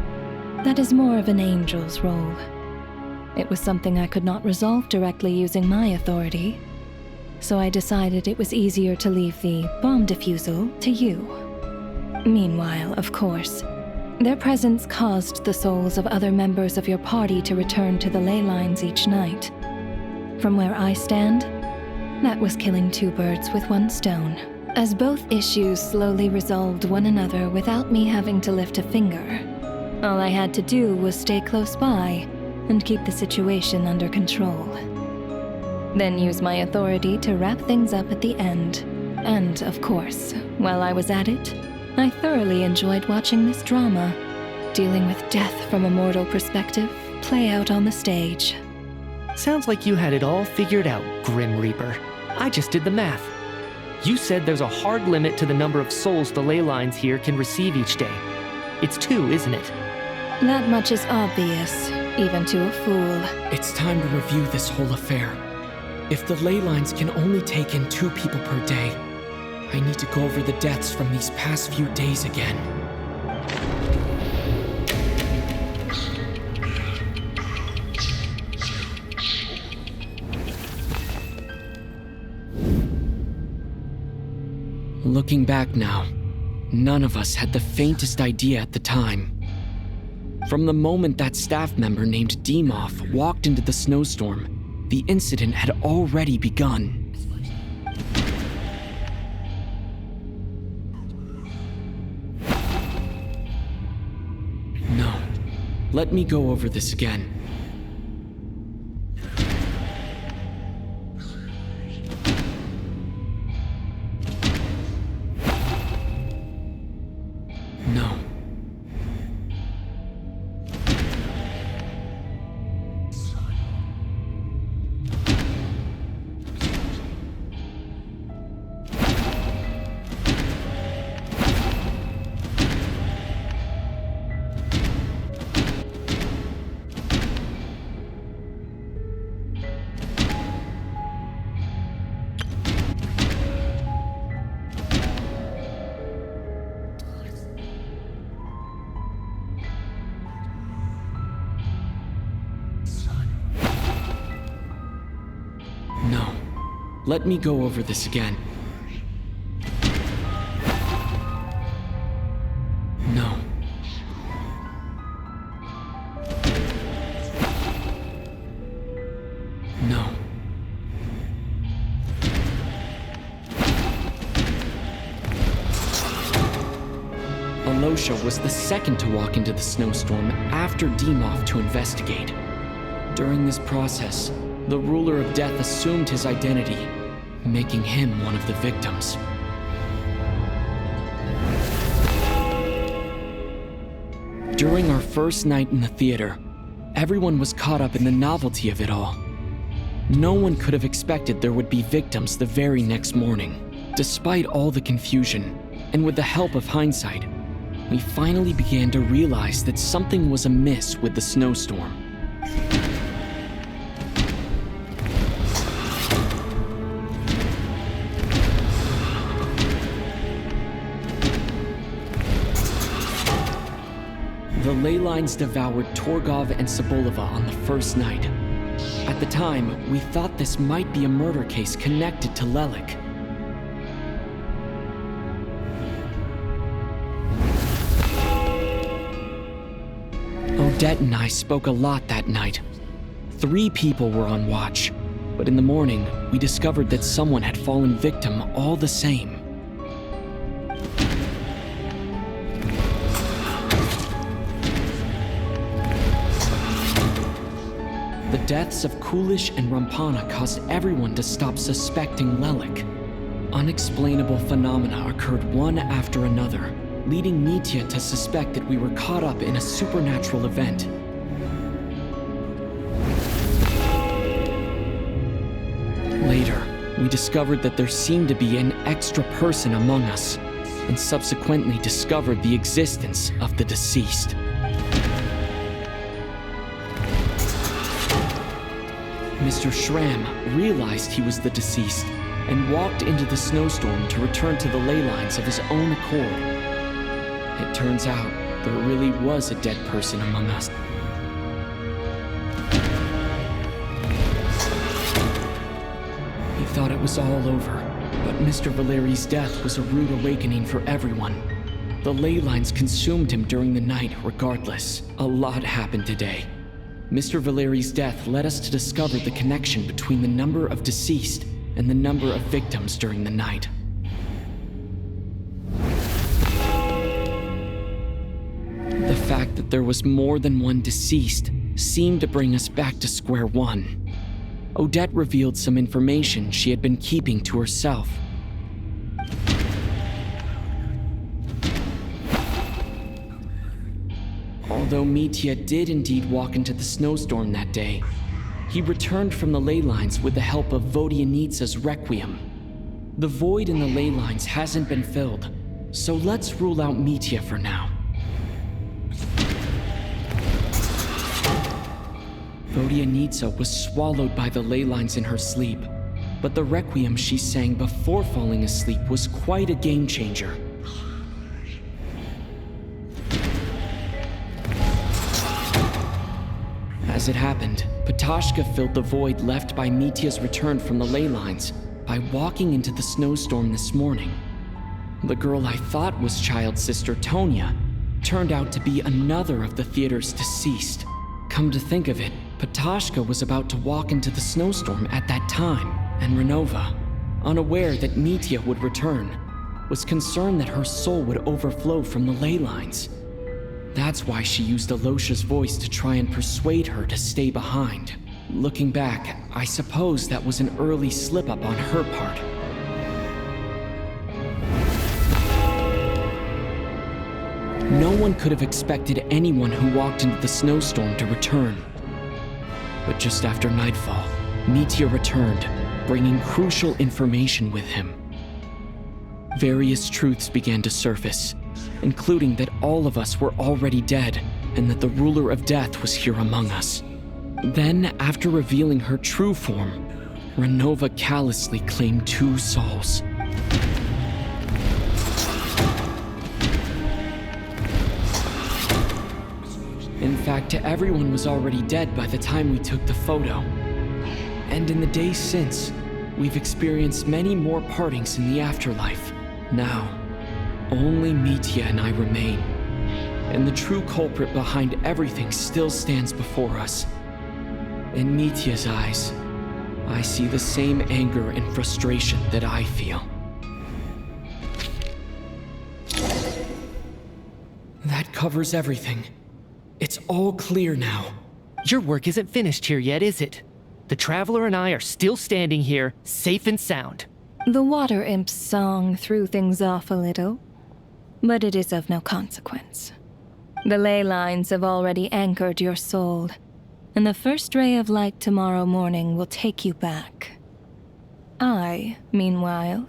That is more of an angel's role. It was something I could not resolve directly using my authority, so I decided it was easier to leave the bomb defusal to you. Meanwhile, of course, their presence caused the souls of other members of your party to return to the ley lines each night. From where I stand, that was killing two birds with one stone, as both issues slowly resolved one another without me having to lift a finger. All I had to do was stay close by and keep the situation under control. Then use my authority to wrap things up at the end. And, of course, while I was at it, I thoroughly enjoyed watching this drama, dealing with death from a mortal perspective, play out on the stage. Sounds like you had it all figured out, Grim Reaper. I just did the math. You said there's a hard limit to the number of souls the ley lines here can receive each day. It's 2, isn't it? That much is obvious, even to a fool. It's time to review this whole affair. If the ley lines can only take in 2 people per day, I need to go over the deaths from these past few days again. Looking back now, none of us had the faintest idea at the time. From the moment that staff member named Dimov walked into the snowstorm, the incident had already begun. No. Let me go over this again. No. No. Let me go over this again. No. No. Alosha was the second to walk into the snowstorm after Dimov to investigate. During this process, the ruler of death assumed his identity, making him one of the victims. During our first night in the theater, everyone was caught up in the novelty of it all. No one could have expected there would be victims the very next morning. Despite all the confusion, and with the help of hindsight, we finally began to realize that something was amiss with the snowstorm. The ley lines devoured Torgov and Sobolova on the first night. At the time, we thought this might be a murder case connected to Lelik. Odette and I spoke a lot that night. 3 people were on watch, but in the morning, we discovered that someone had fallen victim all the same. The deaths of Kulish and Rampana caused everyone to stop suspecting Lelik. Unexplainable phenomena occurred one after another, leading Mitya to suspect that we were caught up in a supernatural event. Later, we discovered that there seemed to be an extra person among us, and subsequently discovered the existence of the deceased. Mr. Schramm realized he was the deceased and walked into the snowstorm to return to the ley lines of his own accord. It turns out there really was a dead person among us. We thought it was all over, but Mr. Valeri's death was a rude awakening for everyone. The ley lines consumed him during the night regardless. A lot happened today. Mr. Valeri's death led us to discover the connection between the number of deceased and the number of victims during the night. The fact that there was more than one deceased seemed to bring us back to square one. Odette revealed some information she had been keeping to herself. Although Mitya did indeed walk into the snowstorm that day, he returned from the ley lines with the help of Vodyanitsa's Requiem. The void in the ley lines hasn't been filled, so let's rule out Mitya for now. Vodyanitsa was swallowed by the ley lines in her sleep, but the Requiem she sang before falling asleep was quite a game changer. As it happened, Patashka filled the void left by Mitya's return from the ley lines by walking into the snowstorm this morning. The girl I thought was child sister Tonya turned out to be another of the theater's deceased. Come to think of it, Patashka was about to walk into the snowstorm at that time, and Renova, unaware that Mitya would return, was concerned that her soul would overflow from the ley lines. That's why she used Alosha's voice to try and persuade her to stay behind. Looking back, I suppose that was an early slip-up on her part. No one could have expected anyone who walked into the snowstorm to return. But just after nightfall, Mitya returned, bringing crucial information with him. Various truths began to surface, including that all of us were already dead and that the ruler of death was here among us. Then, after revealing her true form, Renova callously claimed 2 souls. In fact, everyone was already dead by the time we took the photo. And in the days since, we've experienced many more partings in the afterlife. Now, only Mitya and I remain. And the true culprit behind everything still stands before us. In Mitya's eyes, I see the same anger and frustration that I feel. That covers everything. It's all clear now. Your work isn't finished here yet, is it? The Traveler and I are still standing here, safe and sound. The Water Imp's song threw things off a little, but it is of no consequence. The ley lines have already anchored your soul, and the first ray of light tomorrow morning will take you back. I, meanwhile,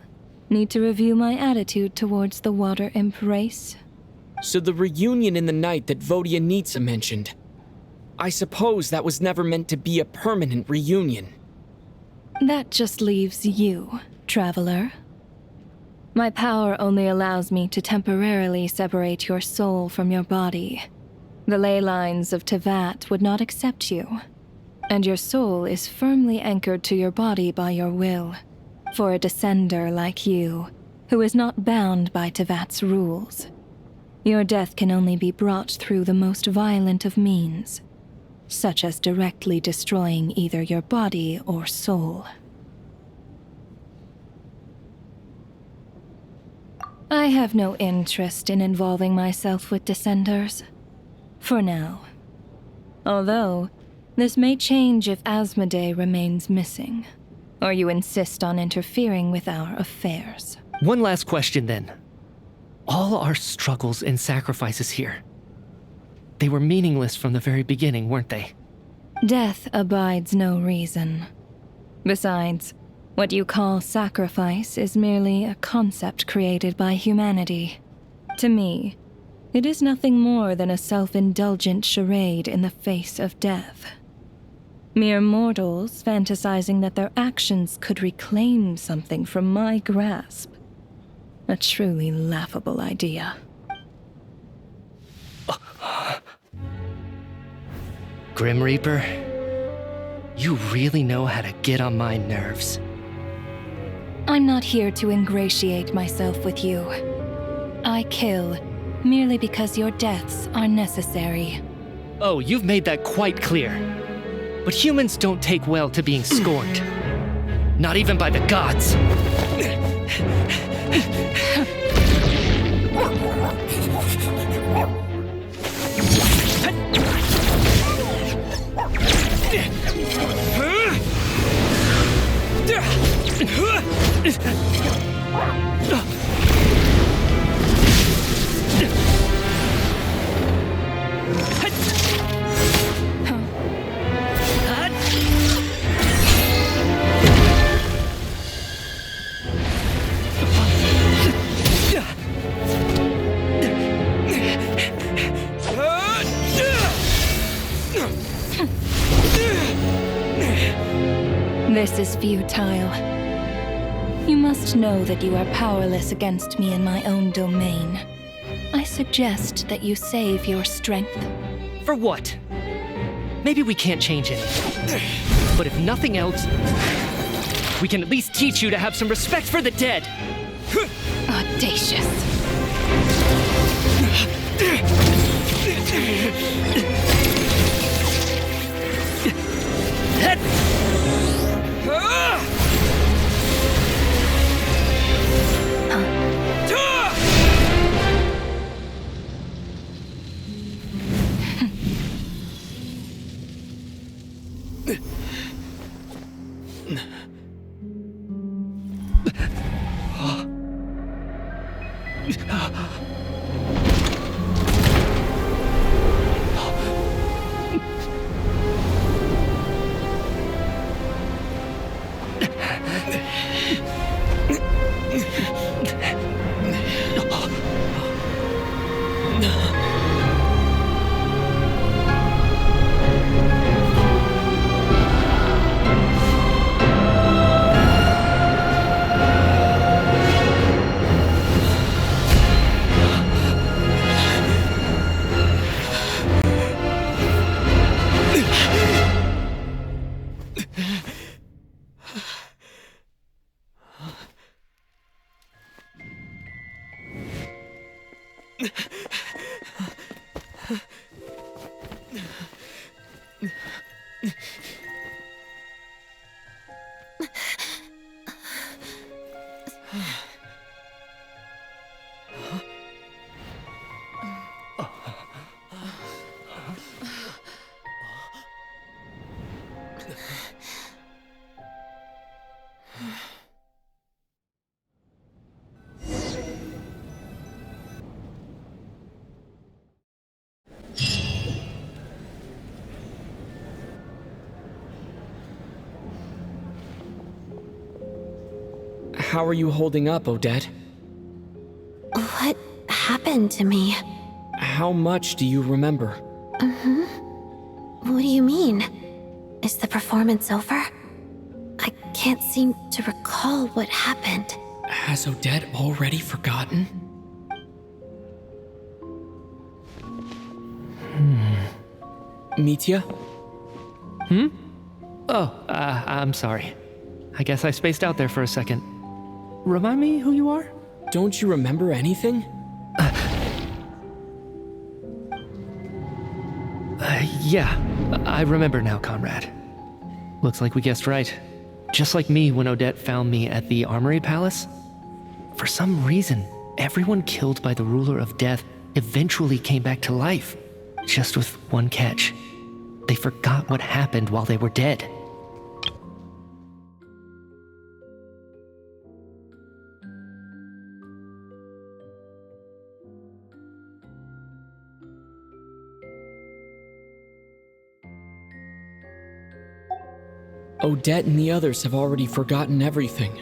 Need to review my attitude towards the Water Imp race? So the reunion in the night that Vodyanitsa mentioned. I suppose that was never meant to be a permanent reunion. That just leaves you, Traveler. My power only allows me to temporarily separate your soul from your body. The ley lines of Tevat would not accept you, and your soul is firmly anchored to your body by your will. For a descender like you, who is not bound by Tevat's rules, your death can only be brought through the most violent of means, such as directly destroying either your body or soul. I have no interest in involving myself with Descenders. For now. Although, this may change if Asmodee remains missing, or you insist on interfering with our affairs. One last question then. All our struggles and sacrifices here, they were meaningless from the very beginning, weren't they? Death abides no reason. Besides, what you call sacrifice is merely a concept created by humanity. To me, it is nothing more than a self-indulgent charade in the face of death. Mere mortals fantasizing that their actions could reclaim something from my grasp. A truly laughable idea. Grim Reaper, you really know how to get on my nerves. I'm not here to ingratiate myself with you. I kill merely because your deaths are necessary. Oh, you've made that quite clear. But humans don't take well to being scorned. Not even by the gods. This is futile. You must know that you are powerless against me in my own domain. I suggest that you save your strength. For what? Maybe we can't change anything. But if nothing else, we can at least teach you to have some respect for the dead. Audacious. How are you holding up, Odette? What happened to me? How much do you remember? What do you mean? Is the performance over? I can't seem to recall what happened. Has Odette already forgotten? Mitya? Oh, I'm sorry. I guess I spaced out there for a second. Remind me who you are? Don't you remember anything? Yeah, I remember now, comrade. Looks like we guessed right. Just like me when Odette found me at the Armory Palace. For some reason, everyone killed by the Ruler of Death eventually came back to life. Just with one catch. They forgot what happened while they were dead. Odette and the others have already forgotten everything.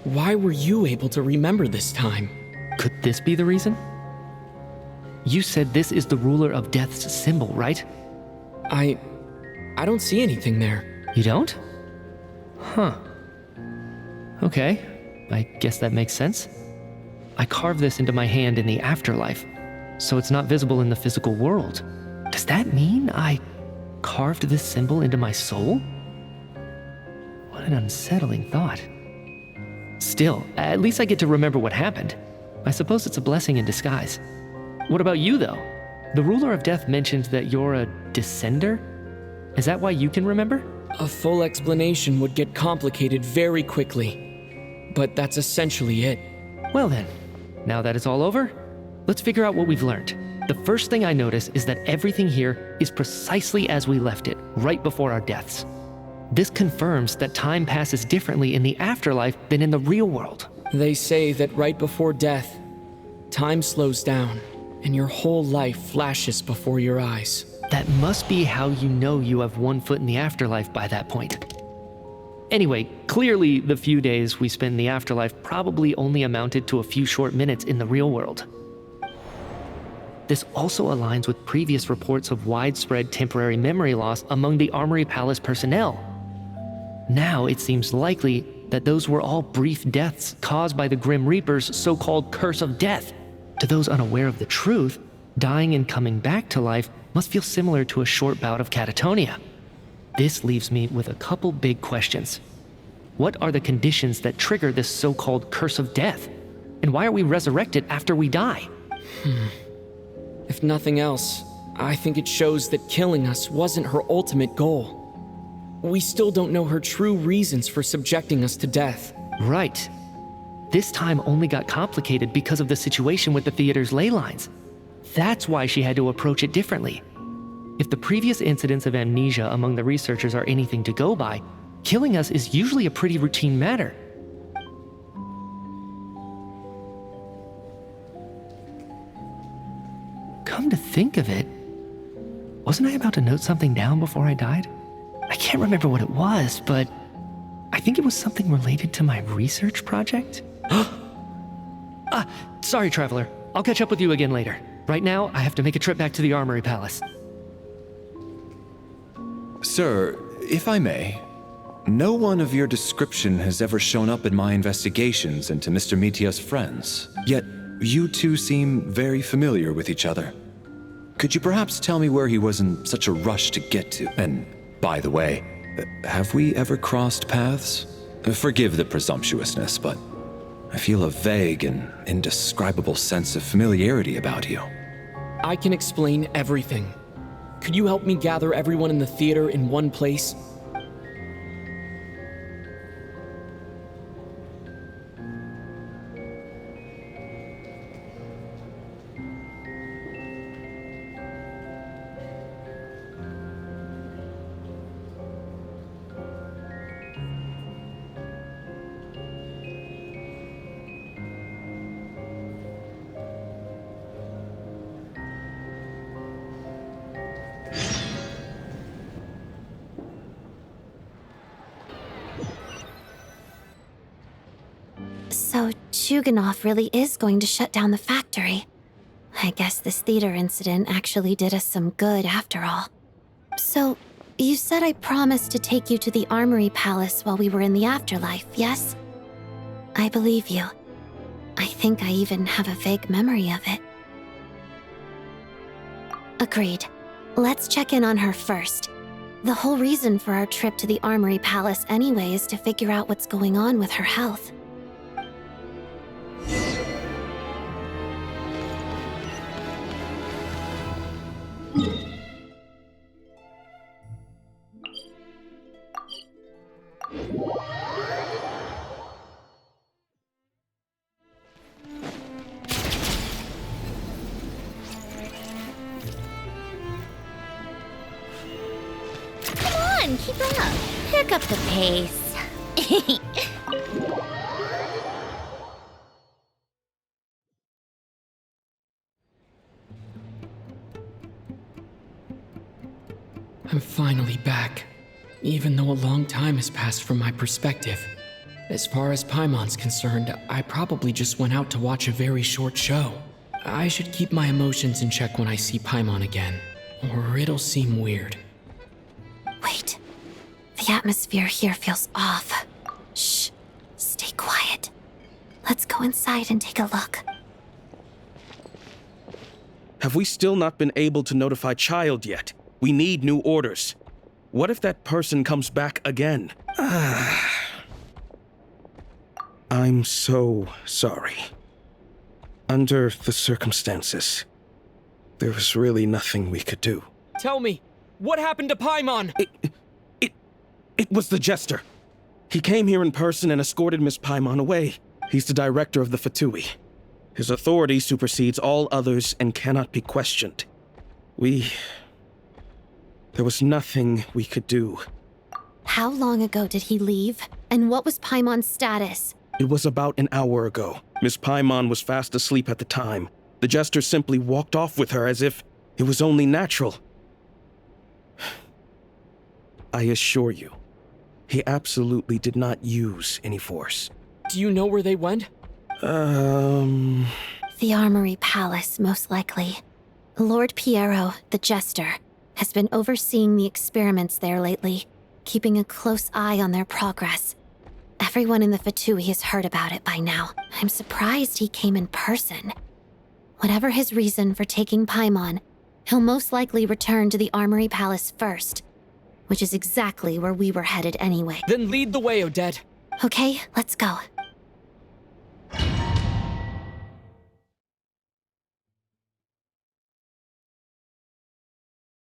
Why were you able to remember this time? Could this be the reason? You said this is the Ruler of Death's symbol, right? I don't see anything there. You don't? Huh. Okay, I guess that makes sense. I carved this into my hand in the afterlife, so it's not visible in the physical world. Does that mean I carved this symbol into my soul? What an unsettling thought. Still, at least I get to remember what happened. I suppose it's a blessing in disguise. What about you, though? The Ruler of Death mentioned that you're a descender? Is that why you can remember? A full explanation would get complicated very quickly. But that's essentially it. Well then, now that it's all over, let's figure out what we've learned. The first thing I notice is that everything here is precisely as we left it, right before our deaths. This confirms that time passes differently in the afterlife than in the real world. They say that right before death, time slows down, and your whole life flashes before your eyes. That must be how you know you have one foot in the afterlife by that point. Anyway, clearly the few days we spend in the afterlife probably only amounted to a few short minutes in the real world. This also aligns with previous reports of widespread temporary memory loss among the Armory Palace personnel. Now it seems likely that those were all brief deaths caused by the Grim Reaper's so-called curse of death. To those unaware of the truth, dying and coming back to life must feel similar to a short bout of catatonia. This leaves me with a couple big questions. What are the conditions that trigger this so-called curse of death? And why are we resurrected after we die? If nothing else, I think it shows that killing us wasn't her ultimate goal. We still don't know her true reasons for subjecting us to death. Right. This time only got complicated because of the situation with the theater's ley lines. That's why she had to approach it differently. If the previous incidents of amnesia among the researchers are anything to go by, killing us is usually a pretty routine matter. Come to think of it, wasn't I about to note something down before I died? I can't remember what it was, but I think it was something related to my research project. Sorry, Traveler. I'll catch up with you again later. Right now, I have to make a trip back to the Armory Palace. Sir, if I may, no one of your description has ever shown up in my investigations into Mr. Mitya's friends, yet you two seem very familiar with each other. Could you perhaps tell me where he was in such a rush to get to? And, by the way, have we ever crossed paths? Forgive the presumptuousness, but I feel a vague and indescribable sense of familiarity about you. I can explain everything. Could you help me gather everyone in the theater in one place? So Chuganov really is going to shut down the factory. I guess this theater incident actually did us some good after all. So, you said I promised to take you to the Armory Palace while we were in the afterlife, yes? I believe you. I think I even have a vague memory of it. Agreed. Let's check in on her first. The whole reason for our trip to the Armory Palace anyway is to figure out what's going on with her health. Keep up. Pick up the pace. I'm finally back, even though a long time has passed from my perspective. As far as Paimon's concerned, I probably just went out to watch a very short show. I should keep my emotions in check when I see Paimon again, or it'll seem weird. Wait. The atmosphere here feels off. Shh. Stay quiet. Let's go inside and take a look. Have we still not been able to notify Child yet? We need new orders. What if that person comes back again? I'm so sorry. Under the circumstances, there was really nothing we could do. Tell me, what happened to Paimon? It was the Jester. He came here in person and escorted Miss Paimon away. He's the director of the Fatui. His authority supersedes all others and cannot be questioned. There was nothing we could do. How long ago did he leave? And what was Paimon's status? It was about an hour ago. Miss Paimon was fast asleep at the time. The Jester simply walked off with her as if it was only natural. I assure you, he absolutely did not use any force. Do you know where they went? The Armory Palace, most likely. Lord Piero, the Jester, has been overseeing the experiments there lately, keeping a close eye on their progress. Everyone in the Fatui has heard about it by now. I'm surprised he came in person. Whatever his reason for taking Paimon, he'll most likely return to the Armory Palace first, which is exactly where we were headed anyway. Then lead the way, Odette. Okay, let's go.